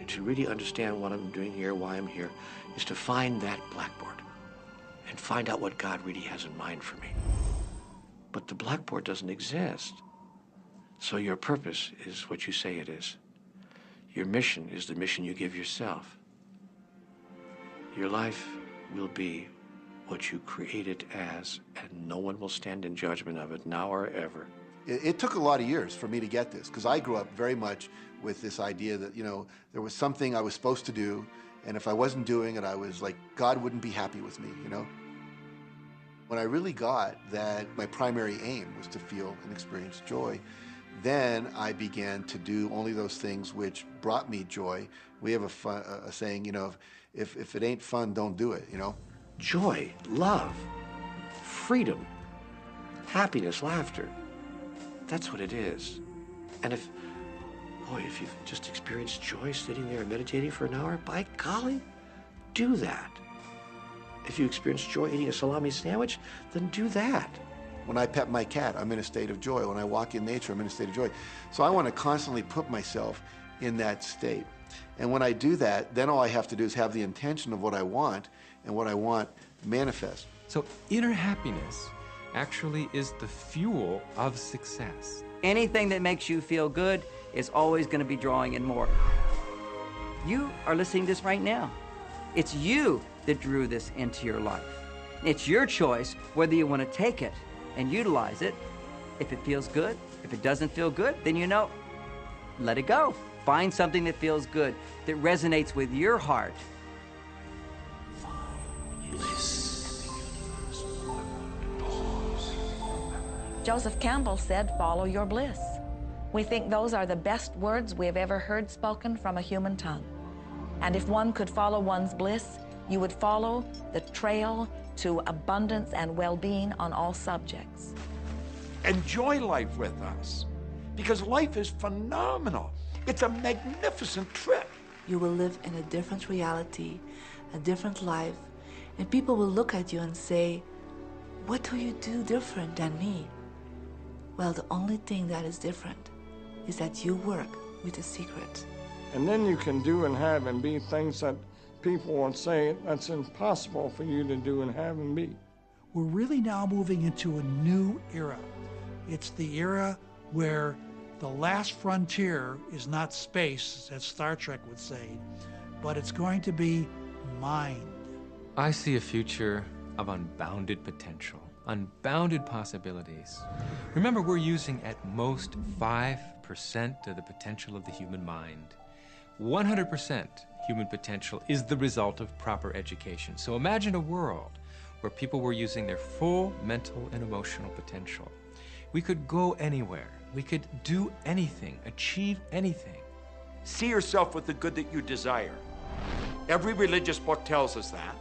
to really understand what I'm doing here, why I'm here, is to find that blackboard and find out what God really has in mind for me. But the blackboard doesn't exist. So your purpose is what you say it is. Your mission is the mission you give yourself. Your life will be what you create it as, and no one will stand in judgment of it now or ever. It took a lot of years for me to get this, because I grew up very much with this idea that, you know, there was something I was supposed to do, and if I wasn't doing it, I was like, God wouldn't be happy with me, you know? When I really got that my primary aim was to feel and experience joy, then I began to do only those things which brought me joy. We have a saying, you know, if it ain't fun, don't do it, you know? Joy, love, freedom, happiness, laughter. That's what it is. And if you've just experienced joy sitting there and meditating for an hour, by golly, do that. If you experience joy eating a salami sandwich, then do that. When I pet my cat, I'm in a state of joy. When I walk in nature, I'm in a state of joy. So I want to constantly put myself in that state. And when I do that, then all I have to do is have the intention of what I want, and what I want manifest. So inner happiness actually is the fuel of success. Anything that makes you feel good is always going to be drawing in more. You are listening to this right now. It's you that drew this into your life. It's your choice whether you want to take it and utilize it. If it feels good, if it doesn't feel good, then you know, let it go. Find something that feels good, that resonates with your heart. Joseph Campbell said, "Follow your bliss." We think those are the best words we have ever heard spoken from a human tongue. And if one could follow one's bliss, you would follow the trail to abundance and well-being on all subjects. Enjoy life with us, because life is phenomenal. It's a magnificent trip. You will live in a different reality, a different life, and people will look at you and say, "What do you do different than me?" Well, the only thing that is different is that you work with a secret. And then you can do and have and be things that people will say that's impossible for you to do and have and be. We're really now moving into a new era. It's the era where the last frontier is not space, as Star Trek would say, but it's going to be mind. I see a future of unbounded potential, unbounded possibilities. Remember, we're using at most 5% of the potential of the human mind. 100% human potential is the result of proper education. So imagine a world where people were using their full mental and emotional potential. We could go anywhere, We could do anything, achieve anything. See yourself with the good that you desire. Every religious book tells us that.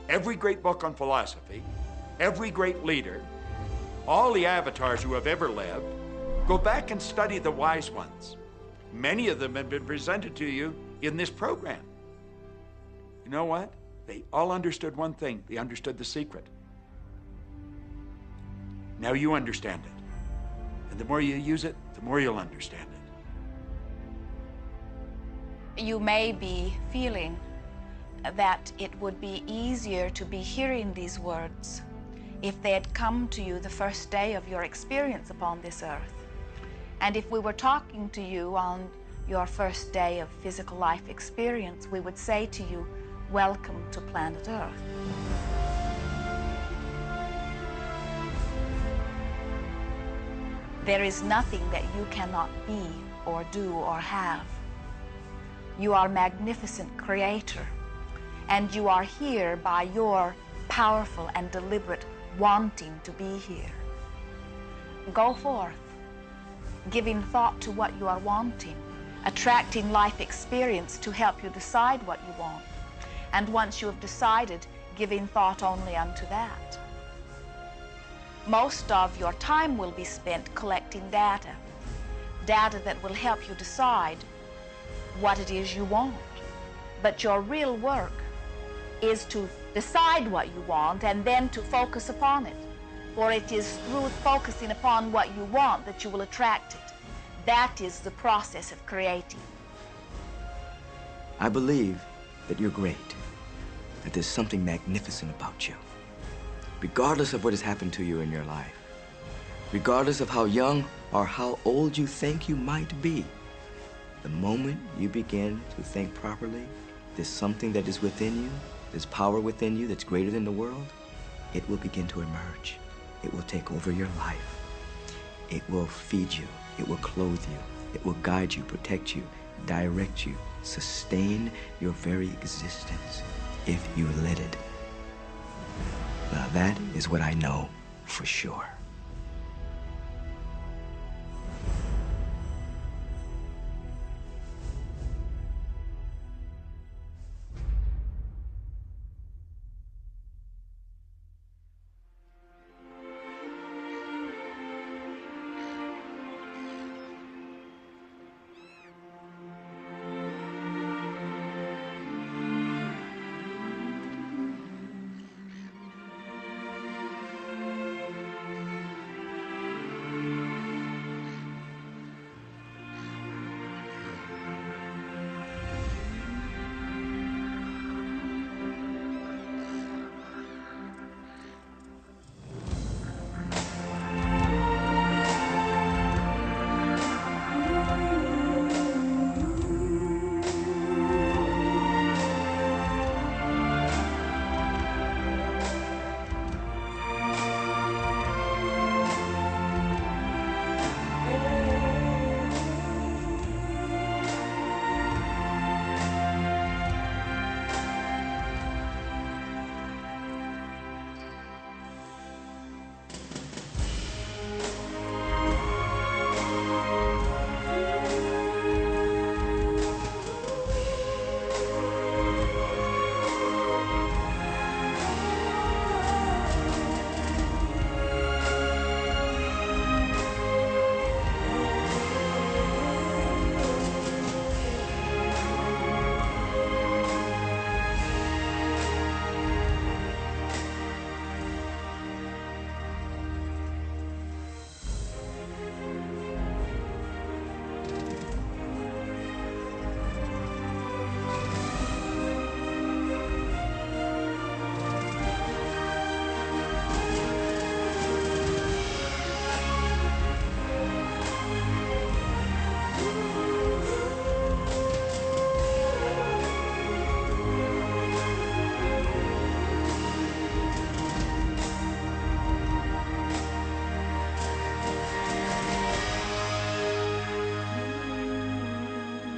Every great book on philosophy, every great leader, all the avatars who have ever lived. Go back and study the wise ones. Many of them have been presented to you in this program. You know what? They all understood one thing. They understood the secret. Now you understand it. And the more you use it, the more you'll understand it. You may be feeling that it would be easier to be hearing these words if they had come to you the first day of your experience upon this earth. And if we were talking to you on your first day of physical life experience, we would say to you, welcome to planet Earth. There is nothing that you cannot be or do or have. You are a magnificent creator, and you are here by your powerful and deliberate wanting to be here. Go forth, giving thought to what you are wanting, attracting life experience to help you decide what you want, and once you have decided, giving thought only unto that. Most of your time will be spent collecting data that will help you decide what it is you want. But your real work is to decide what you want and then to focus upon it. For it is through focusing upon what you want that you will attract it. That is the process of creating. I believe that you're great, that there's something magnificent about you. Regardless of what has happened to you in your life, regardless of how young or how old you think you might be, the moment you begin to think properly, there's something that is within you, there's power within you that's greater than the world, it will begin to emerge. It will take over your life. It will feed you. It will clothe you. It will guide you, protect you, direct you, sustain your very existence if you let it. Now that is what I know for sure.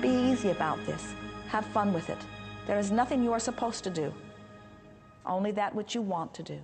Easy about this. Have fun with it. There is nothing you are supposed to do, only that which you want to do.